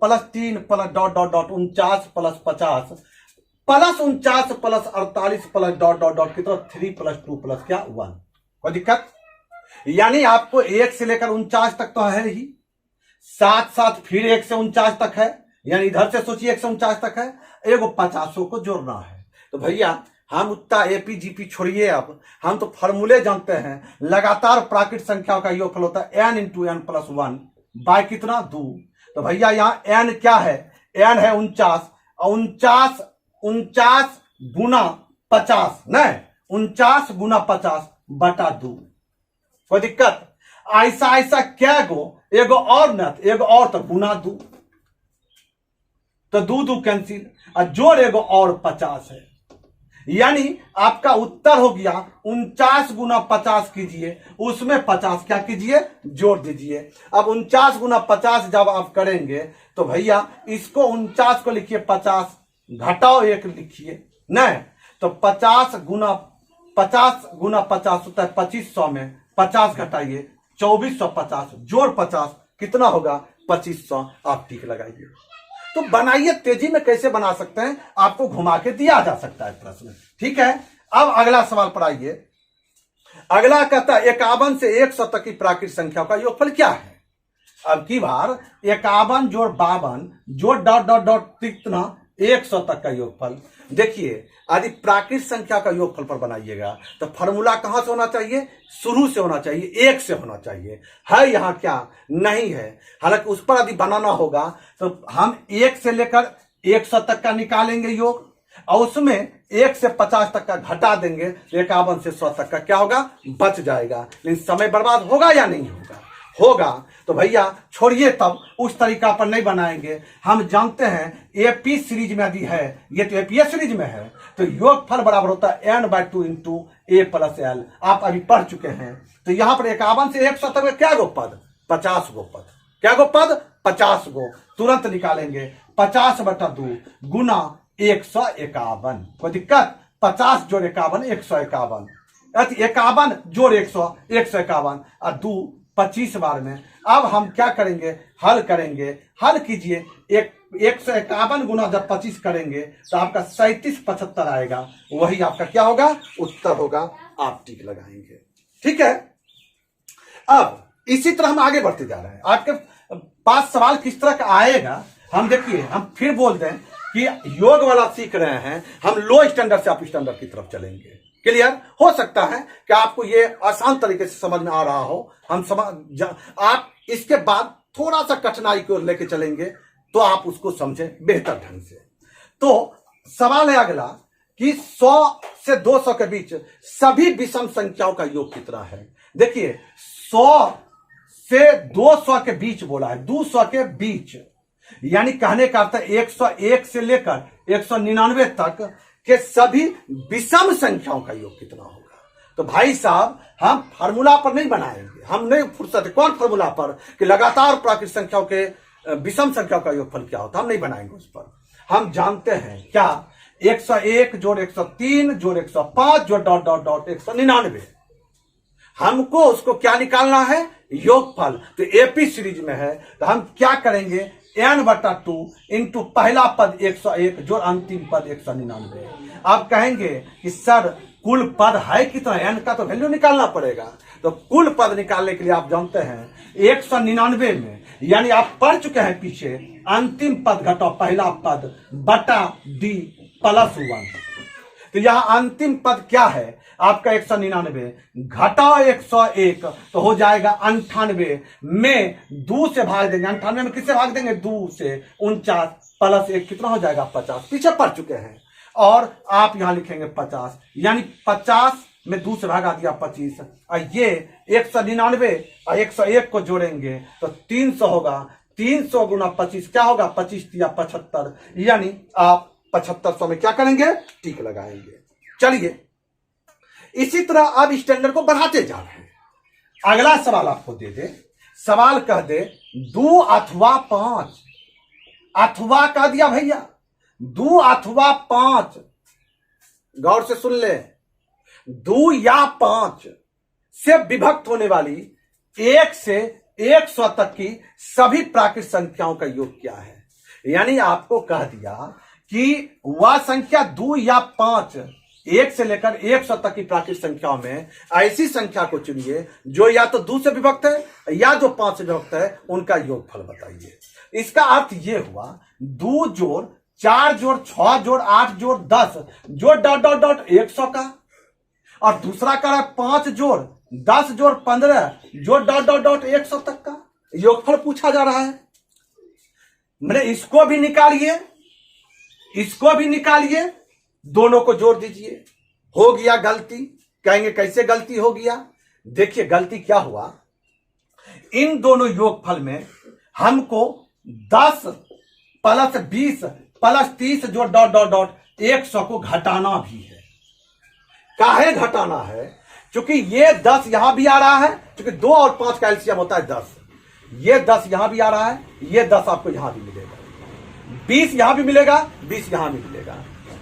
plus 3 plus ... 49 plus 50 plus 49 plus 48 plus dot dot dot कितना 3 प्लस 2 प्लस क्या 1। कोई दिक्कत? यानी आपको 1 से लेकर 49 तक तो है ही, साथ साथ फिर 1 से 49 तक है, यानी इधर से सोचिए 1 से 49 तक है, एगो 50 को जोड़ना है। तो भैया हम उतना एपीजीपी छोड़िए, अब हम तो फॉर्मूले जानते हैं। लगातार प्राकृत संख्याओं का योगफल होता है n into N plus 1 by कितना 2। तो भैया यहाँ n क्या है? n है 49, 49 गुना 50 नहीं, 49 गुना 50 बटा 2। कोई दिक्कत? ऐसा ऐसा क्या गो, एगो और न एगो और तो गुना 2, तो 2 कैंसिल, और जोड़ एगो और 50 है। यानी आपका उत्तर हो गया 49 गुना 50 कीजिए, उसमें 50 क्या कीजिए जोड़ दीजिए। अब 49 गुना 50 जब आप करेंगे तो भैया इसको 49 को लिखिए 50 घटाओ 1 लिखिए, नहीं तो 50 गुना 50 होता है 2500 में 50 घटाइए 2450 जोड़ 50 कितना होगा 2500। आप टिक लगाइए। तो बनाइए, तेजी में कैसे बना सकते हैं आपको घुमा के दिया जा सकता है प्रश्न। ठीक है, अब अगला सवाल पर आइए। अगला कहता है 51 से 100 तक की प्राकृत संख्याओं का योगफल क्या है। अब की बार 51 जोड़ 52 जोड़ डॉट डॉट डॉट कितना 100 तक का योगफल। देखिए यदि प्राकृत संख्या का योगफल पर बनाइएगा तो फॉर्मूला कहां से होना चाहिए? शुरू से होना चाहिए, 1 से होना चाहिए। है यहां क्या? नहीं है। हालांकि उस पर यदि बनाना होगा तो हम 1 से लेकर 100 तक का निकालेंगे योग, और उसमें 1 से 50 तक का घटा देंगे, 51 से 100 तक का क्या होगा बच जाएगा। लेकिन समय बर्बाद होगा या नहीं होगा? होगा। तो भैया छोड़िए, तब उस तरीका पर नहीं बनाएंगे। हम जानते हैं एपी सीरीज में यदि है, ये तो एपीएस सीरीज में है, तो योगफल बराबर होता है n/2 इंटू ए प्लस एल। आप अभी पढ़ चुके हैं। तो यहां पर 51 से 100 तक में क्या गो पद? 50 गो पद। क्या गो पद? 50 गो। तुरंत निकालेंगे 50/2 गुना 151। कोई दिक्कत? 50 जोड़ 51 151, 51 जोड़ 100 151 और 2 25 बार में। अब हम क्या करेंगे? हल करेंगे। हल कीजिए, 151 गुना जब 25 करेंगे तो आपका 3775 आएगा। वही आपका क्या होगा? उत्तर होगा। आप टिक लगाएंगे। ठीक है, अब इसी तरह हम आगे बढ़ते जा रहे हैं। आपके पास सवाल किस तरह का आएगा हम देखिए, हम फिर बोल दें कि योग वाला सीख रहे हैं, हम लो स्टैंडर्ड से अप स्टैंडर्ड की तरफ चलेंगे। क्लियर? हो सकता है कि आपको ये आसान तरीके से समझ में आ रहा हो। आप इसके बाद थोड़ा सा कठिनाई को लेके चलेंगे तो आप उसको समझें बेहतर ढंग से। तो सवाल है अगला कि 100 से 200 के बीच सभी विषम संख्याओं का योग कितना है। देखिए 100 से 200 के बीच बोला है, 200 के बीच, यानी कहने का अर्थ 101 से लेकर 199 तक के सभी विषम संख्याओं का योग कितना होगा। तो भाई साहब हम फार्मूला पर नहीं बनाएंगे, हम नहीं फुर्सत। कौन फार्मूला पर कि लगातार प्राकृत संख्याओं के विषम संख्याओं का योगफल क्या होता है, हम नहीं बनाएंगे उस पर। हम जानते हैं क्या 101 जोड़ 103 जोड़ 105 जोड़ डॉट डॉट डॉट 199। हमको उसको क्या निकालना है? योगफल। तो एपी सीरीज में है तो हम क्या करेंगे? n/2 इंटू पहला पद 101 जोड़ अंतिम पद 199। आप कहेंगे कि सर कुल पद है कितना? n का तो वैल्यू निकालना पड़ेगा। तो कुल पद निकालने के लिए आप जानते हैं 199 में, यानी आप पढ़ चुके हैं पीछे, अंतिम पद घटाओ पहला पद बटा d प्लस 1। तो यहां अंतिम पद क्या है आपका? 199 घटाओ 101 तो हो जाएगा 98 में 2 से भाग देंगे। 98 में किससे भाग देंगे? 2 से। 49 प्लस 1 कितना हो जाएगा? 50। पीछे पढ़ चुके हैं। और आप यहां लिखेंगे 50, यानी 50 में 2 से भागा दिया 25, और ये 199 और 101 को जोड़ेंगे तो 300 होगा। 300 गुना 25 क्या होगा? 25 या 75, यानी आप 7500 में क्या करेंगे? टिक लगाएंगे। चलिए इसी तरह अब स्टैंडर्ड को बढ़ाते जा रहे हैं। अगला सवाल आपको दे दे, सवाल कह दे 2 अथवा 5, अथवा कह दिया भैया, 2 अथवा 5, गौर से सुन ले, 2 या 5 से विभक्त होने वाली 1 से 100 तक की सभी प्राकृत संख्याओं का योग क्या है। यानी आपको कह दिया कि वह संख्या 2 या 5 1 से लेकर 100 तक की प्राकृतिक संख्याओं में ऐसी संख्या को चुनिए जो या तो 2 से विभक्त है या जो 5 से विभक्त है, उनका योगफल बताइए। इसका अर्थ यह हुआ 2 जोड़ 4 जोड़ 6 जोड़ 8 जोड़ 10 जोड़ ... 100 का, और दूसरा कर रहा है 5 जोड़ 10 जोड़ 15 जोड़ ... 100 तक का योगफल पूछा जा रहा है। मैंने इसको भी निकालिए, इसको भी निकालिए, दोनों को जोड़ दीजिए। हो गया गलती। कहेंगे कैसे गलती हो गया? देखिए गलती क्या हुआ, इन दोनों योगफल में हमको 10 प्लस 20 प्लस 30 जो ... 100 को घटाना भी है। काहे घटाना है? क्योंकि ये 10 यहां भी आ रहा है, क्योंकि 2 और 5 का एलसीएम होता है 10। ये 10 यहां भी आ रहा है, ये 10 आपको यहां भी मिलेगा, 20 यहां भी मिलेगा, 20 यहां भी मिलेगा,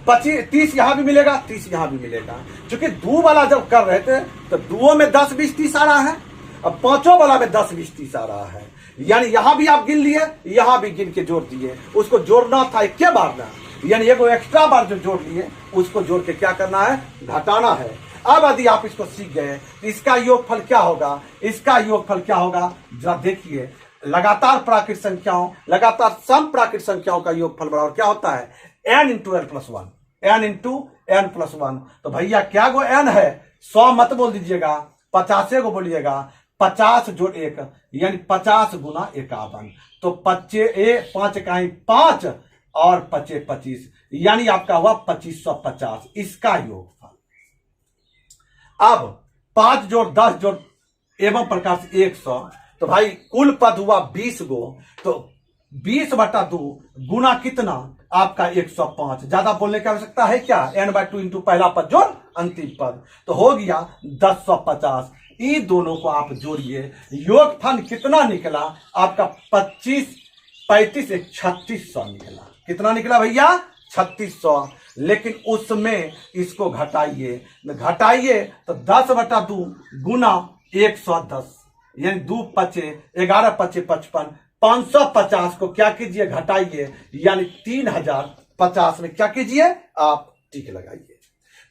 25 30 यहां भी मिलेगा, 30 यहां भी मिलेगा। क्योंकि 2 वाला जब कर रहे थे तो 2 में 10 20 30 आ रहा है, अब 5 वाला में 10 20 30 आ रहा है। यानी यहां भी आप गिन लिए, यहां भी गिन के जोड़ दिए। उसको जोड़ना था एक बार ना, यानी एक एक्स्ट्रा बार जो जोड़ लिए उसको जोड़ के क्या करना है? घटाना है। अब यदि आप इसको सीख गए तो इसका योगफल क्या होगा? इसका योगफल क्या होगा जरा देखिए। लगातार प्राकृतिक संख्याओं, लगातार सम प्राकृतिक संख्याओं का योगफल बराबर क्या होता है? n into n plus 1, n into n plus 1। तो भैया क्या गो n है? 100 मत बोल दीजिएगा, 50 को बोलिएगा। 50 जोड़ 1 यानी 50 गुना 51। तो 5 इकाई 5 और 5 25, यानी आपका हुआ 2550 इसका योगफल। अब 5 जोड़ 10 जोड़ एवं प्रकार से 100, तो भाई कुल पद हुआ 20 गो। तो 20/2 गुना कितना? आपका 105। ज्यादा बोलने की आवश्यकता है क्या? n/2 इंटू पहला पद जोड़ अंतिम पद, तो हो गया 1050। इन दोनों को आप जोड़िए, योगफल कितना निकला आपका? 25 35 3600 निकला। कितना निकला भैया? 3600। लेकिन उसमें इसको घटाइए, तो 10/2 गुना 110 यानी 2 5 11 5 55, 550 को क्या कीजिए? घटाइए, यानी 3050 में क्या कीजिए? आप टिक लगाइए।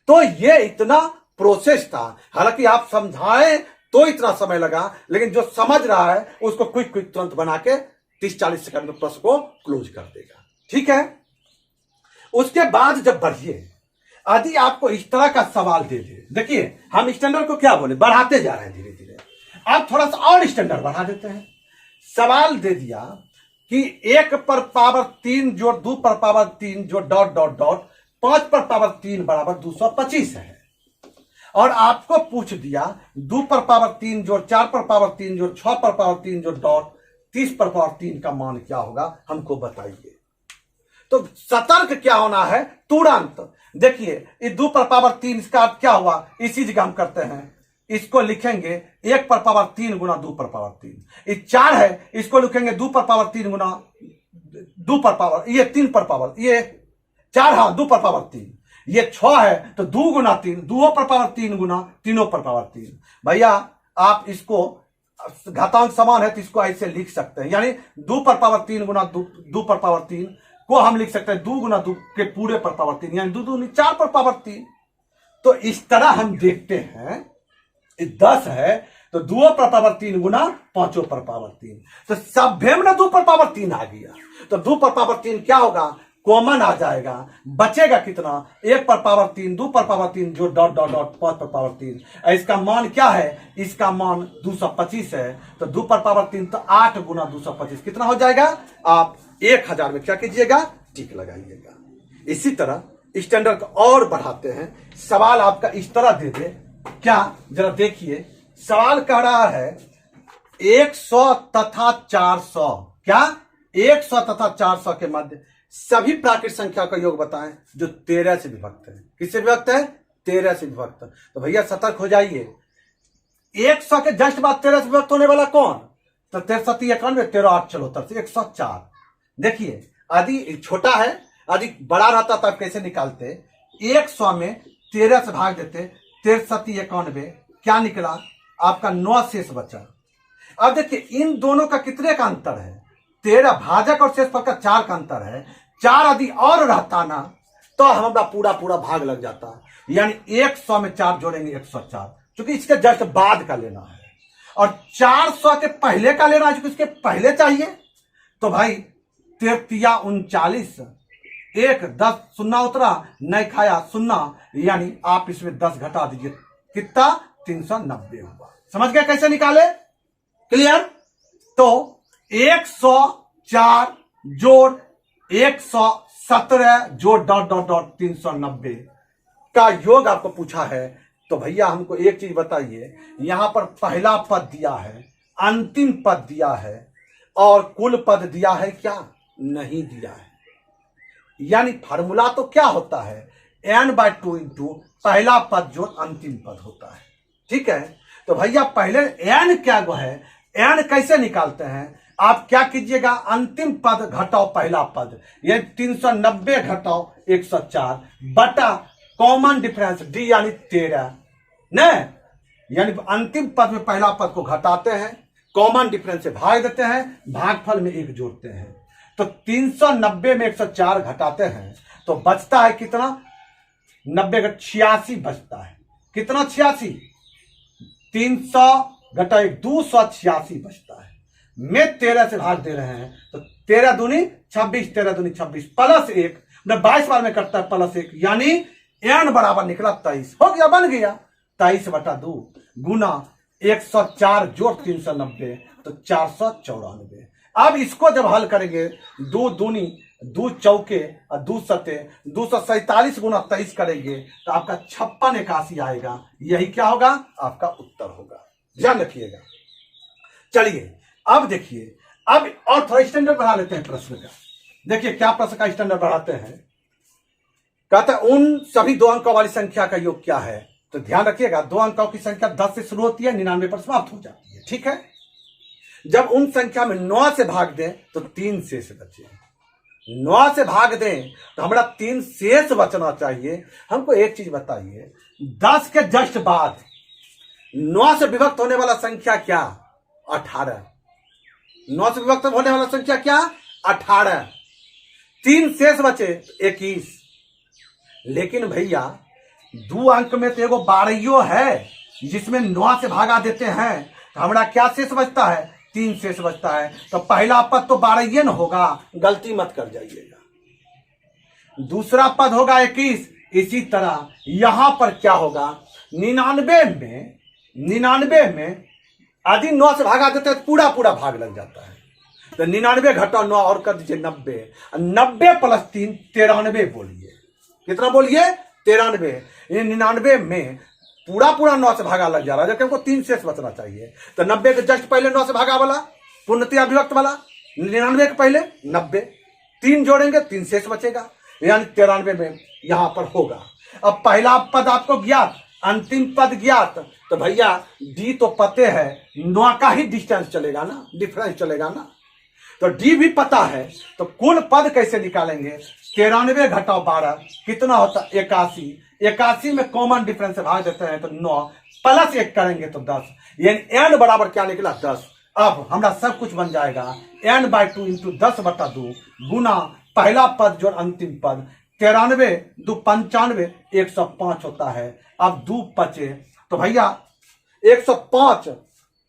तो ये इतना प्रोसेस था। हालांकि आप समझाएं तो इतना समय लगा, लेकिन जो समझ रहा है उसको क्विक तुरंत बना के 30-40 सेकंड में प्रश्न को क्लोज कर देगा। ठीक है। उसके बाद जब बढ़िए, यदि आपको इस तरह का सवाल दे दे, देखिए हम स्टैंडर्ड को क्या बोले, बढ़ाते जा रहे हैं धीरे धीरे। आप थोड़ा सा और स्टैंडर्ड बढ़ा देते हैं। सवाल दे दिया कि 1 पर पावर 3 जोड़ 2 पर पावर 3 जोड़ ... 5 पर पावर 3 बराबर 225 है। और आपको पूछ दिया 2 पर पावर 3 जोड़ 4 पर पावर 3 जोड़ 6 पर पावर 3 जोड़ ... 30 पर पावर 3 का मान क्या होगा, हमको बताइए। तो सतर्क क्या होना है तुरंत। देखिए इस 2 पर पावर 3 इसका क्या हुआ? इसी जगह हम करते हैं, इसको लिखेंगे 1 पर पावर 3 गुना 2 पर पावर 3। ये 4 है, इसको लिखेंगे 2 पर पावर 3 गुना 2 पर पावर, ये 3 पर पावर, ये 4, हाँ 2 पर पावर 3। ये 6 है तो 2 गुना 3, 2 पर पावर 3 गुना 3 पर पावर 3। भैया आप इसको घातांक समान है तो इसको ऐसे लिख सकते हैं, यानी 2 पर पावर 3 गुना 2 पर पावर 3 को हम लिख सकते हैं 2 गुना 2 के पूरे पर पावर 3, यानी 2 दूनी 4 पर पावर 3। तो इस तरह हम देखते हैं 10 है तो 2 पर पावर 3 गुना 5 पर पावर 3, तो सभ्य में 2 पर पावर 3 आ गया। तो 2 पर पावर 3 क्या होगा? कॉमन आ जाएगा, बचेगा कितना? 1 पर पावर 3 2 पर पावर 3 जो ... 5 पर पावर 3। इसका मान क्या है? इसका मान 225 है। तो 2 पर पावर 3 तो 8 गुना 225 कितना हो जाएगा? आप 1000 में क्या कीजिएगा? टिक लगाइएगा। इसी तरह स्टैंडर्ड को और बढ़ाते हैं। सवाल आपका इस तरह दे दे, क्या जरा देखिए। सवाल कह रहा है 100 तथा 400, क्या 100 तथा 400 के मध्य सभी प्राकृतिक संख्या का योग बताएं जो 13 से विभक्त है। किससे विभक्त है? 13 से विभक्त। तो भैया सतर्क हो जाइए, 100 के जस्ट बाद 13 से विभक्त होने वाला कौन? तो 13 91 13 8 74 से 104। देखिए यदि छोटा है, यदि बड़ा रहता तब कैसे निकालते? 100 में 13 से भाग देते, 13 91 क्या निकला? आपका 9 शेष बचा। अब देखिए इन दोनों का कितने का अंतर है? 13 भाजक और शेषफल का 4 का अंतर है। 4 यदि और रहता ना तो हमारा पूरा पूरा भाग लग जाता। यानी 100 में 4 जोड़ेंगे 104, क्योंकि इसके जस्ट बाद का लेना है और 400 के पहले का लेना है, क्योंकि इसके पहले चाहिए। तो भाई 33 1 10 शून्य उतरा, नहीं खाया शून्य, यानी आप इसमें 10 घटा दीजिए, कितना 390 हुआ। समझ गए कैसे निकाले? क्लियर? तो 104 जोड़ 117 जोड़ डॉट डॉट डॉट 390 का योग आपको पूछा है। तो भैया हमको एक चीज बताइए, यहां पर पहला पद दिया है, अंतिम पद दिया है और कुल पद दिया है क्या? नहीं दिया है। यानी फार्मूला तो क्या होता है? n/2 इंटू पहला पद जो अंतिम पद होता है। ठीक है, तो भैया पहले n क्या है, n कैसे निकालते हैं? आप क्या कीजिएगा, अंतिम पद घटाओ पहला पद, ये 390 घटाओ 104 बटा कॉमन डिफरेंस d यानी 13 न, यानी अंतिम पद में पहला पद को घटाते हैं, कॉमन डिफरेंस से भाग देते हैं, भागफल में 1 जोड़ते हैं। तो 390 में 104 घटाते हैं तो बचता है कितना? 90 का 86 बचता है। कितना? 86। 300 घटा 286 बचता है। में 13 से भाग दे रहे हैं तो 13 दूनी 26, 13 दूनी 26 प्लस 1, 22 बार में कटता है प्लस 1, यानी n बराबर निकला 23। हो गया, बन गया 23/2 गुना 104 जोड़ 390 तो 494। अब इसको जब हल करेंगे, 2 दूनी 2 चौके और 2 सते 247 गुना 23 करेंगे तो आपका 56 81 आएगा। यही क्या होगा? आपका उत्तर होगा। ध्यान रखिएगा। चलिए अब देखिए, अब और थोड़ा स्टैंडर्ड बढ़ा लेते हैं प्रश्न का। देखिए क्या प्रश्न का स्टैंडर्ड बढ़ाते हैं। कहता है उन सभी 2 अंकों वाली संख्या का योग क्या है? तो ध्यान रखिएगा, 2 अंकों की संख्या 10 से शुरू होती है, 99 पर समाप्त हो जाती है। ठीक है, जब उन संख्या में 9 से भाग दें तो 3 शेष बचे। 9 से भाग दें तो हमारा 3 शेष बचना चाहिए। हमको एक चीज बताइए, 10 के जस्ट बाद 9 से विभक्त होने वाला संख्या क्या? 18। 9 से विभक्त होने वाला संख्या क्या? 18। 3 शेष बचे 21। लेकिन भैया 2 अंक में तो एगो 12 है, जिसमें 9 से भागा देते हैं तो हमारा क्या शेष बचता है? 3 शेष बचता है। तो पहला पद तो 12 न होगा, गलती मत कर जाइएगा। दूसरा पद होगा 21। इसी तरह यहां पर क्या होगा? 99 में यदि 9 से भागा देते हैं तो पूरा पूरा भाग लग जाता है। तो 99 घटाओ 9 और कर दीजिए 90। 90 प्लस 3 93 बोलिए। कितना बोलिए? 93। 99 में पूरा पूरा 9 से भागा लग जा रहा है, जबकि हमको 3 शेष बचना चाहिए। तो 90 के जस्ट पहले 9 से भागा वाला, पूर्णतया विभक्त वाला 99 के पहले 90, 3 जोड़ेंगे 3 शेष बचेगा, यानी 93 में यहां पर होगा। अब पहला पद आपको ज्ञात, अंतिम पद ज्ञात, तो भैया डी तो पते है, 9 का ही डिस्टेंस चलेगा ना, डिफरेंस चलेगा ना। तो डी भी पता है, तो कुल पद कैसे निकालेंगे? 93 घटाओ 12 कितना होता? 81। 81 में कॉमन डिफरेंस से भाग देते हैं तो 9 प्लस 1 करेंगे तो 10, यानी n बराबर क्या निकला? 10। अब हमारा सब कुछ बन जाएगा n/2 इंटू 10/2 गुना पहला पद जो अंतिम पद 93 2 95 105 होता है। अब 2 बचे तो भैया 105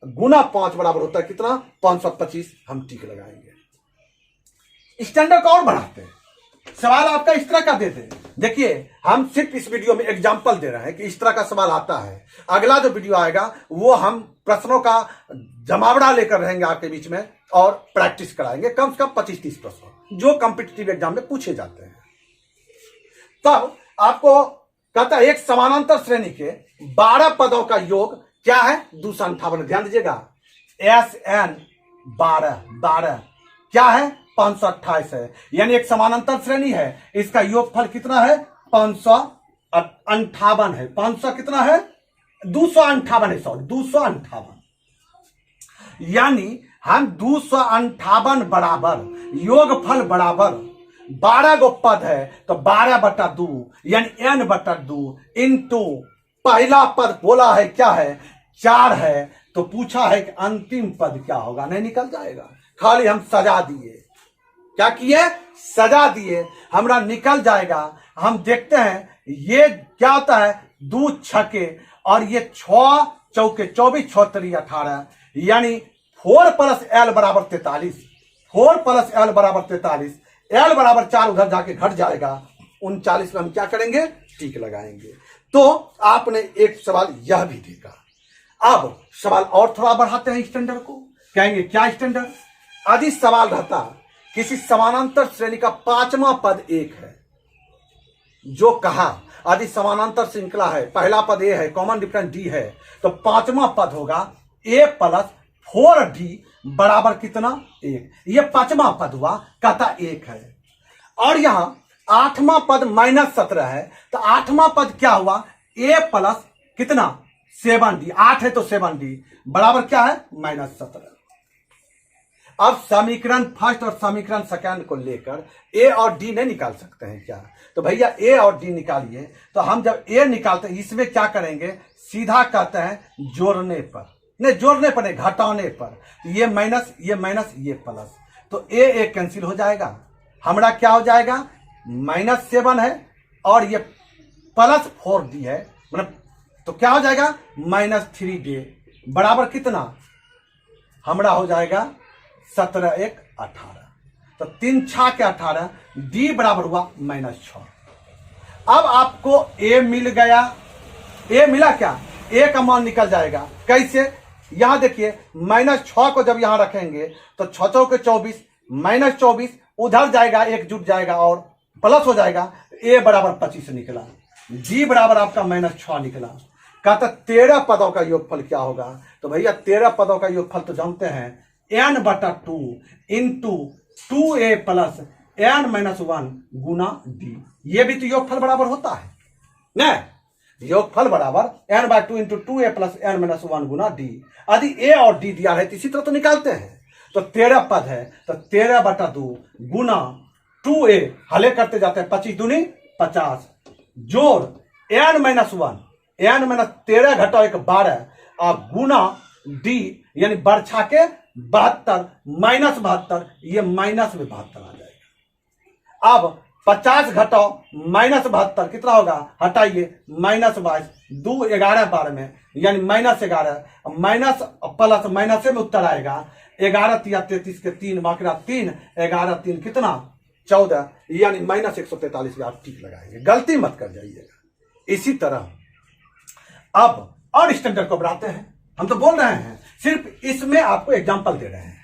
गुना 5 बराबर होता है कितना? 525। हम टिक लगाएंगे। स्टैंडर्ड को और बढ़ाते हैं। सवाल आपका इस तरह का दे दे। देखिए हम सिर्फ इस वीडियो में एग्जांपल दे रहे हैं कि इस तरह का सवाल आता है। अगला जो वीडियो आएगा वो हम प्रश्नों का जमावड़ा लेकर रहेंगे आपके बीच में और प्रैक्टिस कराएंगे, कम से कम 25-30 प्रश्न जो कॉम्पिटिटिव एग्जाम में पूछे जाते हैं। तब आपको कहता है एक समानांतर श्रेणी के 12 पदों का योग क्या है? 258। ध्यान दीजिएगा, SN 12 क्या है? 528 है। यानी एक समानांतर श्रेणी है, इसका योगफल कितना है? 558 है। 500 कितना है? 258 है, सॉरी 258। यानी हम 258 बराबर योगफल बराबर 12 गो पद है तो 12/2 यानी n/2 इंटू पहला पद बोला है क्या है? 4 है। तो पूछा है कि अंतिम पद क्या होगा? नहीं निकल जाएगा, खाली हम सजा दिए। क्या किए? सजा दिए, हमरा निकल जाएगा। हम देखते हैं ये क्या होता है, 2 छक्के और ये 6 चौके 24 6 3 18, यानी 4 + L = 43। 4 + L = 43। L = 4 उधर जाके घट जाएगा। 39 में हम क्या करेंगे, टिक लगाएंगे। तो आपने एक सवाल यह भी देखा। अब सवाल और थोड़ा बढ़ाते हैं स्टैंडर्ड को। कहेंगे क्या स्टैंडर्ड? यदि सवाल रहता किसी समानांतर श्रेणी का 5वां पद 1 है, जो कहा यदि समानांतर श्रृंखला है, पहला पद ए है, कॉमन डिफरेंस डी है, तो 5वां पद होगा a + 4d बराबर कितना, 1। ये 5वां पद हुआ, कहता 1 है। और यहां 8वां पद -17 है, तो 8वां पद क्या हुआ, a + कितना 7d, 8 है तो 7d बराबर क्या है, -17। अब समीकरण फर्स्ट और समीकरण सेकंड को लेकर ए और डी नहीं निकाल सकते हैं क्या? तो भैया ए और डी निकालिए। तो हम जब ए निकालते हैं, इसमें क्या करेंगे, सीधा कहते हैं जोड़ने पर, नहीं जोड़ने पर नहीं, घटाने पर। तो ये माइनस ये माइनस ये प्लस, तो ए कैंसिल हो जाएगा। हमारा क्या हो जाएगा, -7 है और ये +4d है, मतलब तो क्या हो जाएगा, -3d बराबर कितना, हमारा हो जाएगा 17 1 18। तो 3 6 के 18, डी बराबर हुआ -6। अब आपको ए मिल गया। ए मिला क्या, ए का मान निकल जाएगा। कैसे, यहां देखिए -6 को जब यहां रखेंगे तो 6 चौके 24, -24 उधर जाएगा, 1 जुट जाएगा और प्लस हो जाएगा। ए बराबर 25 निकला, डी बराबर आपका -6 निकला। कहता 13 पदों का योगफल क्या होगा? तो भैया 13 पदों का योगफल तो जानते हैं, n/2 इंटू 2a + n-1 गुना d। ये भी तो योगफल बराबर होता है ना, योगफल बराबर n/2 इंटू 2a + n-1 गुना d। यदि a और d दिया है तो इसी तरह तो निकालते हैं। तो 13 पद है, तो 13/2 गुना 2a, हले करते जाते हैं, 25 दूनी 50, जोड़ n-1, n-13 घटाओ 1 12 और गुना d, यानी बरछा के 72 -72, ये माइनस में 72 आ जाएगा। अब 50 घटाओ -72 कितना होगा, हटाइए -22, 2 11 12 में, यानी -11, माइनस प्लस माइनस में उत्तर आएगा। 11 × 33 के 3 बाकरा 3, 11 3 कितना 14, यानी -143 में आप टिक लगाएंगे, गलती मत कर जाइएगा। इसी तरह अब और स्टैंडर्ड को बढ़ाते हैं। हम तो बोल रहे हैं, सिर्फ इसमें आपको एग्जांपल दे रहे हैं।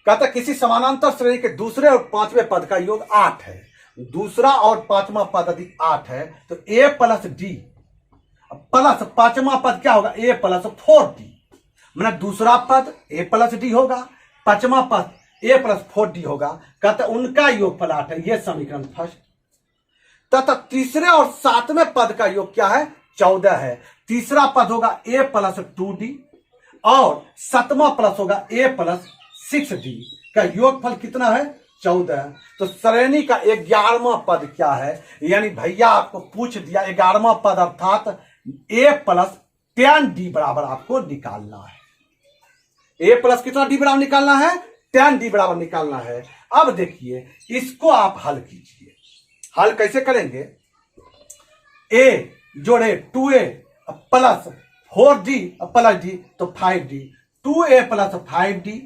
कहता किसी समानांतर श्रेणी के दूसरे और 5वें पद का योग 8 है। दूसरा और 5वां पद यदि 8 है तो a + d प्लस 5वां पद क्या होगा, a + 4d, मतलब दूसरा पद a + d होगा, 5वां पद a + 4d होगा। कहता उनका योगफल 8 है। यह समीकरण फर्स्ट। तथा तीसरे और 7वें पद का योग क्या है, 14 है। तीसरा पद होगा a + 2d और 7वां प्लस होगा a + 6d का योगफल कितना है, 14। तो श्रेणी का 11वां पद क्या है, यानी भैया आपको पूछ दिया 11वां पद अर्थात a + 10d बराबर आपको निकालना है। a + कितना d बराबर निकालना है, 10d बराबर निकालना है। अब देखिए इसको आप हल कीजिए। हल कैसे करेंगे, a जोड़े 2a + 4d + d तो 5d, 2a + 5d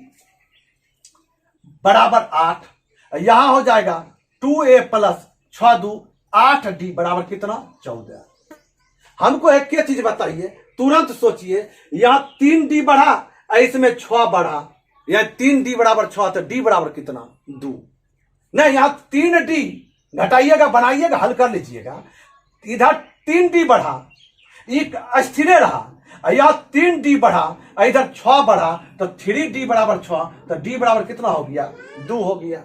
बराबर 8। यहां हो जाएगा 2a + 6 2 8d बराबर कितना, 14। हमको एक चीज बताइए, तुरंत सोचिए, यहां 3d बढ़ा, इसमें 6 बढ़ा, यह 3d बराबर 6, तो d बराबर कितना, 2। नहीं, यहां 3d घटाइएगा, बनाइएगा, हल कर लीजिएगा। इधर 3d बढ़ा, एक स्थिर रहा, यहां 3d बढ़ा, इधर 6 बढ़ा, तो 3d बराबर 6, तो d बराबर कितना हो गया, 2 हो गया।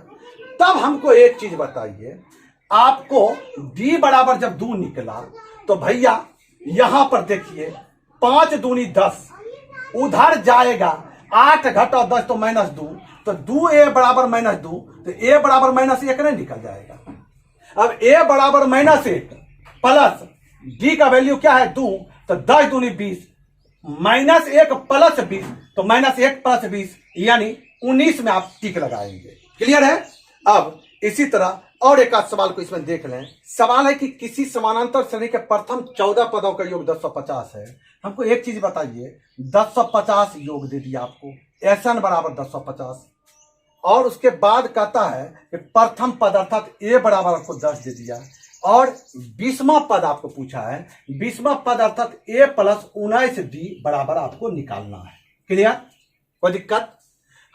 तब हमको एक चीज बताइए, आपको d बराबर जब 2 निकला तो भैया यहां पर देखिए 5 दूनी 10, उधर जाएगा 8 घटाओ 10 तो -2, तो 2a बराबर -2, तो a बराबर -1 नहीं निकल जाएगा। अब a बराबर -1 प्लस d का वैल्यू क्या है, 2, तो 10 दूनी 20, -1 + 20, तो -1 + 20 यानी 19 में आप टिक लगाएंगे। क्लियर है। अब इसी तरह और एक आध सवाल को इसमें देख लें। सवाल है कि किसी समानांतर श्रेणी के प्रथम 14 पदों का योग 1050 है। हमको एक चीज बताइए, 1050 योग दे दिया आपको, SN बराबर 1050, और उसके बाद कहता है कि प्रथम पद अर्थात A बराबर आपको 10 दे दिया, और 20वां पद आपको पूछा है, 20वां पद अर्थात A प्लस 19D बराबर आपको निकालना है। क्लियर? कोई दिक्कत?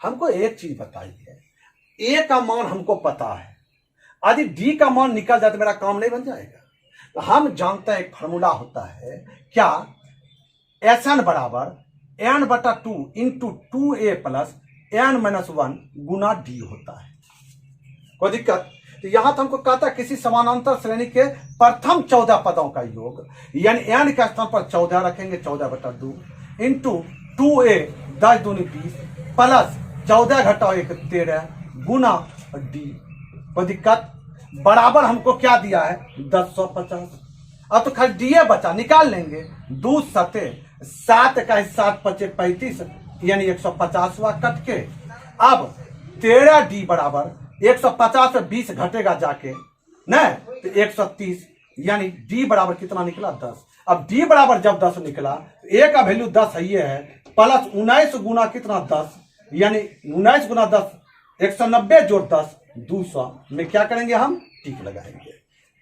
हमको एक चीज बताइए, A का मान हमको पता है, यदि D का मान निकल जाए तो मेरा काम नहीं बन जाएगा? तो हम जानते हैं एक फॉर्मूला होता है क्या, SN बराबर N/2 into 2A plus N-1 गुना D होता है। कोई दिक्कत? तो यहां तो हमको कहता है किसी समानांतर श्रेणी के प्रथम 14 पदों का योग, यानी N के स्थान पर 14 रखेंगे, 14/2 इंटू 2A 10 दूनी 20 प्लस 14 घटाओ 1 13 गुना D। कोई दिक्कत? बराबर हमको क्या दिया है, 1050। अब तो खाली DA बचा, निकाल लेंगे। 2 7 7 का 7 5 35 यानी 150वां कट के। अब 13D बराबर 150 से 20 घटेगा जाके न, तो 130 यानी D बराबर कितना निकला, 10। अब D बराबर जब 10 निकला तो A का वैल्यू 10 है, ये है, प्लस 19 गुना कितना 10, यानी 19 गुना 10 190 जोड़ 10 200 में क्या करेंगे हम, टिक लगाएंगे।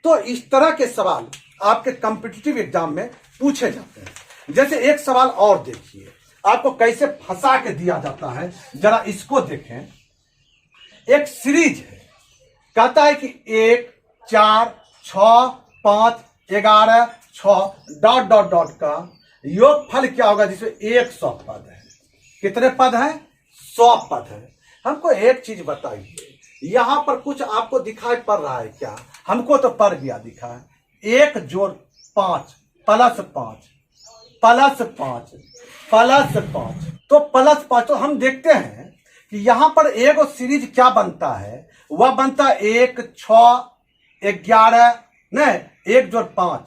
तो इस तरह के सवाल आपके कॉम्पिटिटिव एग्जाम में पूछे जाते हैं। जैसे एक सवाल और देखिए, आपको कैसे फंसा के दिया जाता है, जरा इसको देखें। एक सीरीज है, कहता है कि 1 4 6 5 11 6 डॉट डॉट डॉट का योगफल क्या होगा, जिसमें 100 पद है। कितने पद हैं, 100 पद है। हमको एक चीज बताइए, यहां पर कुछ आपको दिखाई पड़ रहा है क्या? हमको तो पड़ गया, दिखा है 1 जोड़ 5 प्लस 5 प्लस 5 प्लस 5, तो प्लस 5। तो हम देखते हैं कि यहां पर एक सीरीज क्या बनता है, वह बनता है 1 6 11 नहीं, 1 जोड़ 5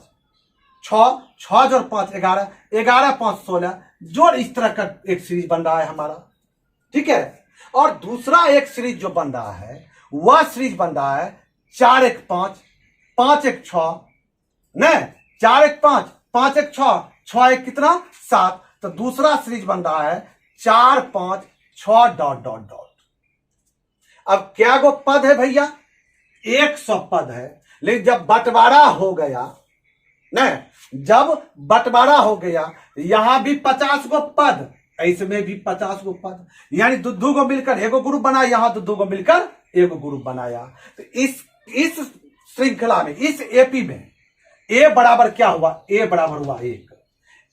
6 6 जोड़ 5 11 11 5 16 जोड़, इस तरह का एक सीरीज बन रहा है हमारा, ठीक है। और दूसरा एक सीरीज जो बन रहा है, वह सीरीज बन रहा है 4 1 5 5 1 6 नहीं, 4 1 5 5 1 6 6 1 कितना 7। तो दूसरा सीरीज बन रहा है 4 5 6 डॉट डॉट डॉट। अब क्या गो पद है भैया, 100 पद है। लेकिन जब बंटवारा हो गया नहीं, जब बंटवारा हो गया, यहां भी 50 गो पद, इसमें भी 50 गो पद, यानी दो को मिलकर एगो ग्रुप बनाया, यहां दो को मिलकर एगो ग्रुप बनाया। तो इस श्रृंखला में, इस एपी में ए बराबर क्या हुआ, ए बराबर हुआ 1,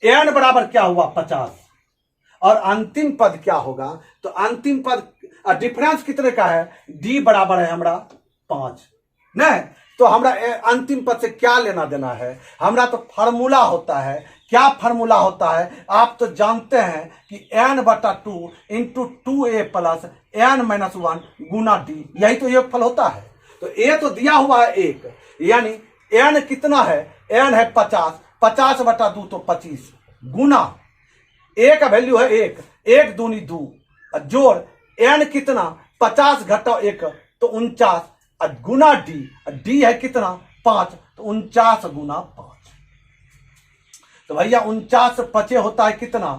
एन बराबर क्या हुआ 50, और अंतिम पद क्या होगा, तो अंतिम पद डिफरेंस कितने का है, डी बराबर है हमरा 5 नहीं। तो हमरा अंतिम पद से क्या लेना देना है, हमरा तो फार्मूला होता है। क्या फार्मूला होता है, आप तो जानते हैं कि n/2 into 2A plus N-1 गुना D, यही तो योगफल होता है। तो A तो दिया हुआ है 1, यानी n कितना है, n है 50, 50/2 तो 25 गुना A का वैल्यू है 1, 1 दूनी 2 जोड़ n कितना 50 घटाओ 1 तो 49 गुना D है कितना 5, तो 49 गुना 5। तो भैया 49 5 होता है कितना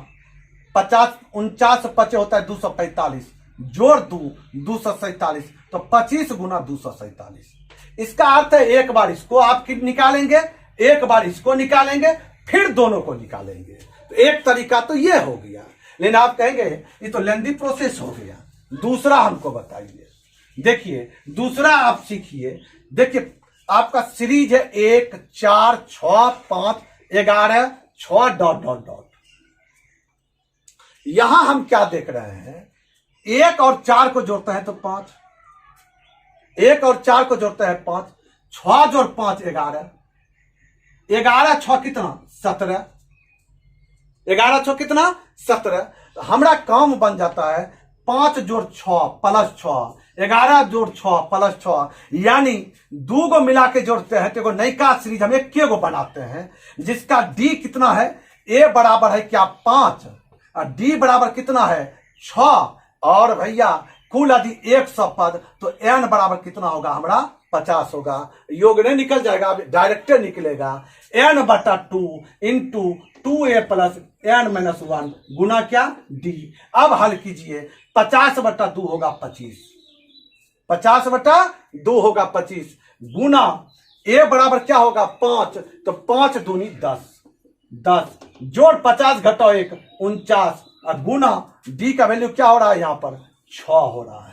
50, 49 5 होता है 245 जोड़ 2 247, तो 25 गुना 247। इसका अर्थ है एक बार इसको आप निकालेंगे, एक बार इसको निकालेंगे, फिर दोनों को निकालेंगे। तो एक तरीका तो ये हो गया, लेकिन आप कहेंगे ये तो लेंदी प्रोसेस हो गया। दूसरा हमको बताइए, देखिए दूसरा आप सीखिए। देखिए आपका सीरीज है 1 4 6 5 11 6 डॉट डॉट डॉट। यहां हम क्या देख रहे हैं, 1 और 4 को जोड़ते हैं तो 5, 1 और 4 को जोड़ते हैं 5, 6 जोड़ 5 11, 11 6 कितना 17, 11 6 कितना 17। हमारा काम बन जाता है 5 जोड़ 6 प्लस 6, 11 जोड़ 6 प्लस 6, यानी 2 को मिला के जोड़ते हैं तो नई का सीरीज हम एक को बनाते हैं, जिसका डी कितना है, ए बराबर है क्या 5 और डी बराबर कितना है 6। और भैया कुल यदि 100 पद तो n बराबर कितना होगा हमारा 50 होगा। योग नहीं निकल जाएगा, अब डायरेक्ट निकलेगा। n/2 into 2a plus n-1 गुना क्या d। अब हल कीजिए, 50/2 होगा 25, 50/2 होगा 25 गुना a बराबर क्या होगा 5, तो 5 दूनी 10, 10 जोड़ 50 घटाओ 1 49 और गुना d का वैल्यू क्या हो रहा है यहाँ पर 6 हो रहा है।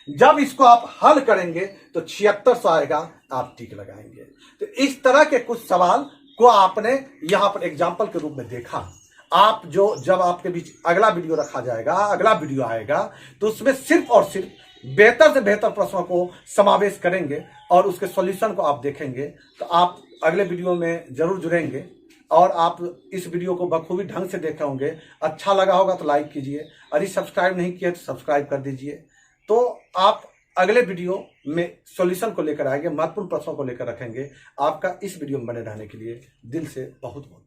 जब इसको आप हल करेंगे तो 7600 आएगा, आप टिक लगाएंगे। तो इस तरह के कुछ सवाल को आपने यहाँ पर एग्जाम्पल के रूप में देखा। आप जो जब आपके बीच अगला वीडियो रखा जाएगा, अगला वीडियो आएगा, तो उसमें सिर्फ और सिर्फ बेहतर से बेहतर प्रश्नों को समावेश करेंगे और उसके सॉल्यूशन को आप देखेंगे। तो आप अगले वीडियो में जरूर जुड़ेंगे और आप इस वीडियो को बखूबी ढंग से देखे होंगे। अच्छा लगा होगा तो लाइक कीजिए, यदि सब्सक्राइब नहीं किया तो सब्सक्राइब कर दीजिए। तो आप अगले वीडियो में सॉल्यूशन को लेकर आएंगे, महत्वपूर्ण प्रश्नों को लेकर रखेंगे। आपका इस वीडियो में बने रहने के लिए दिल से बहुत बहुत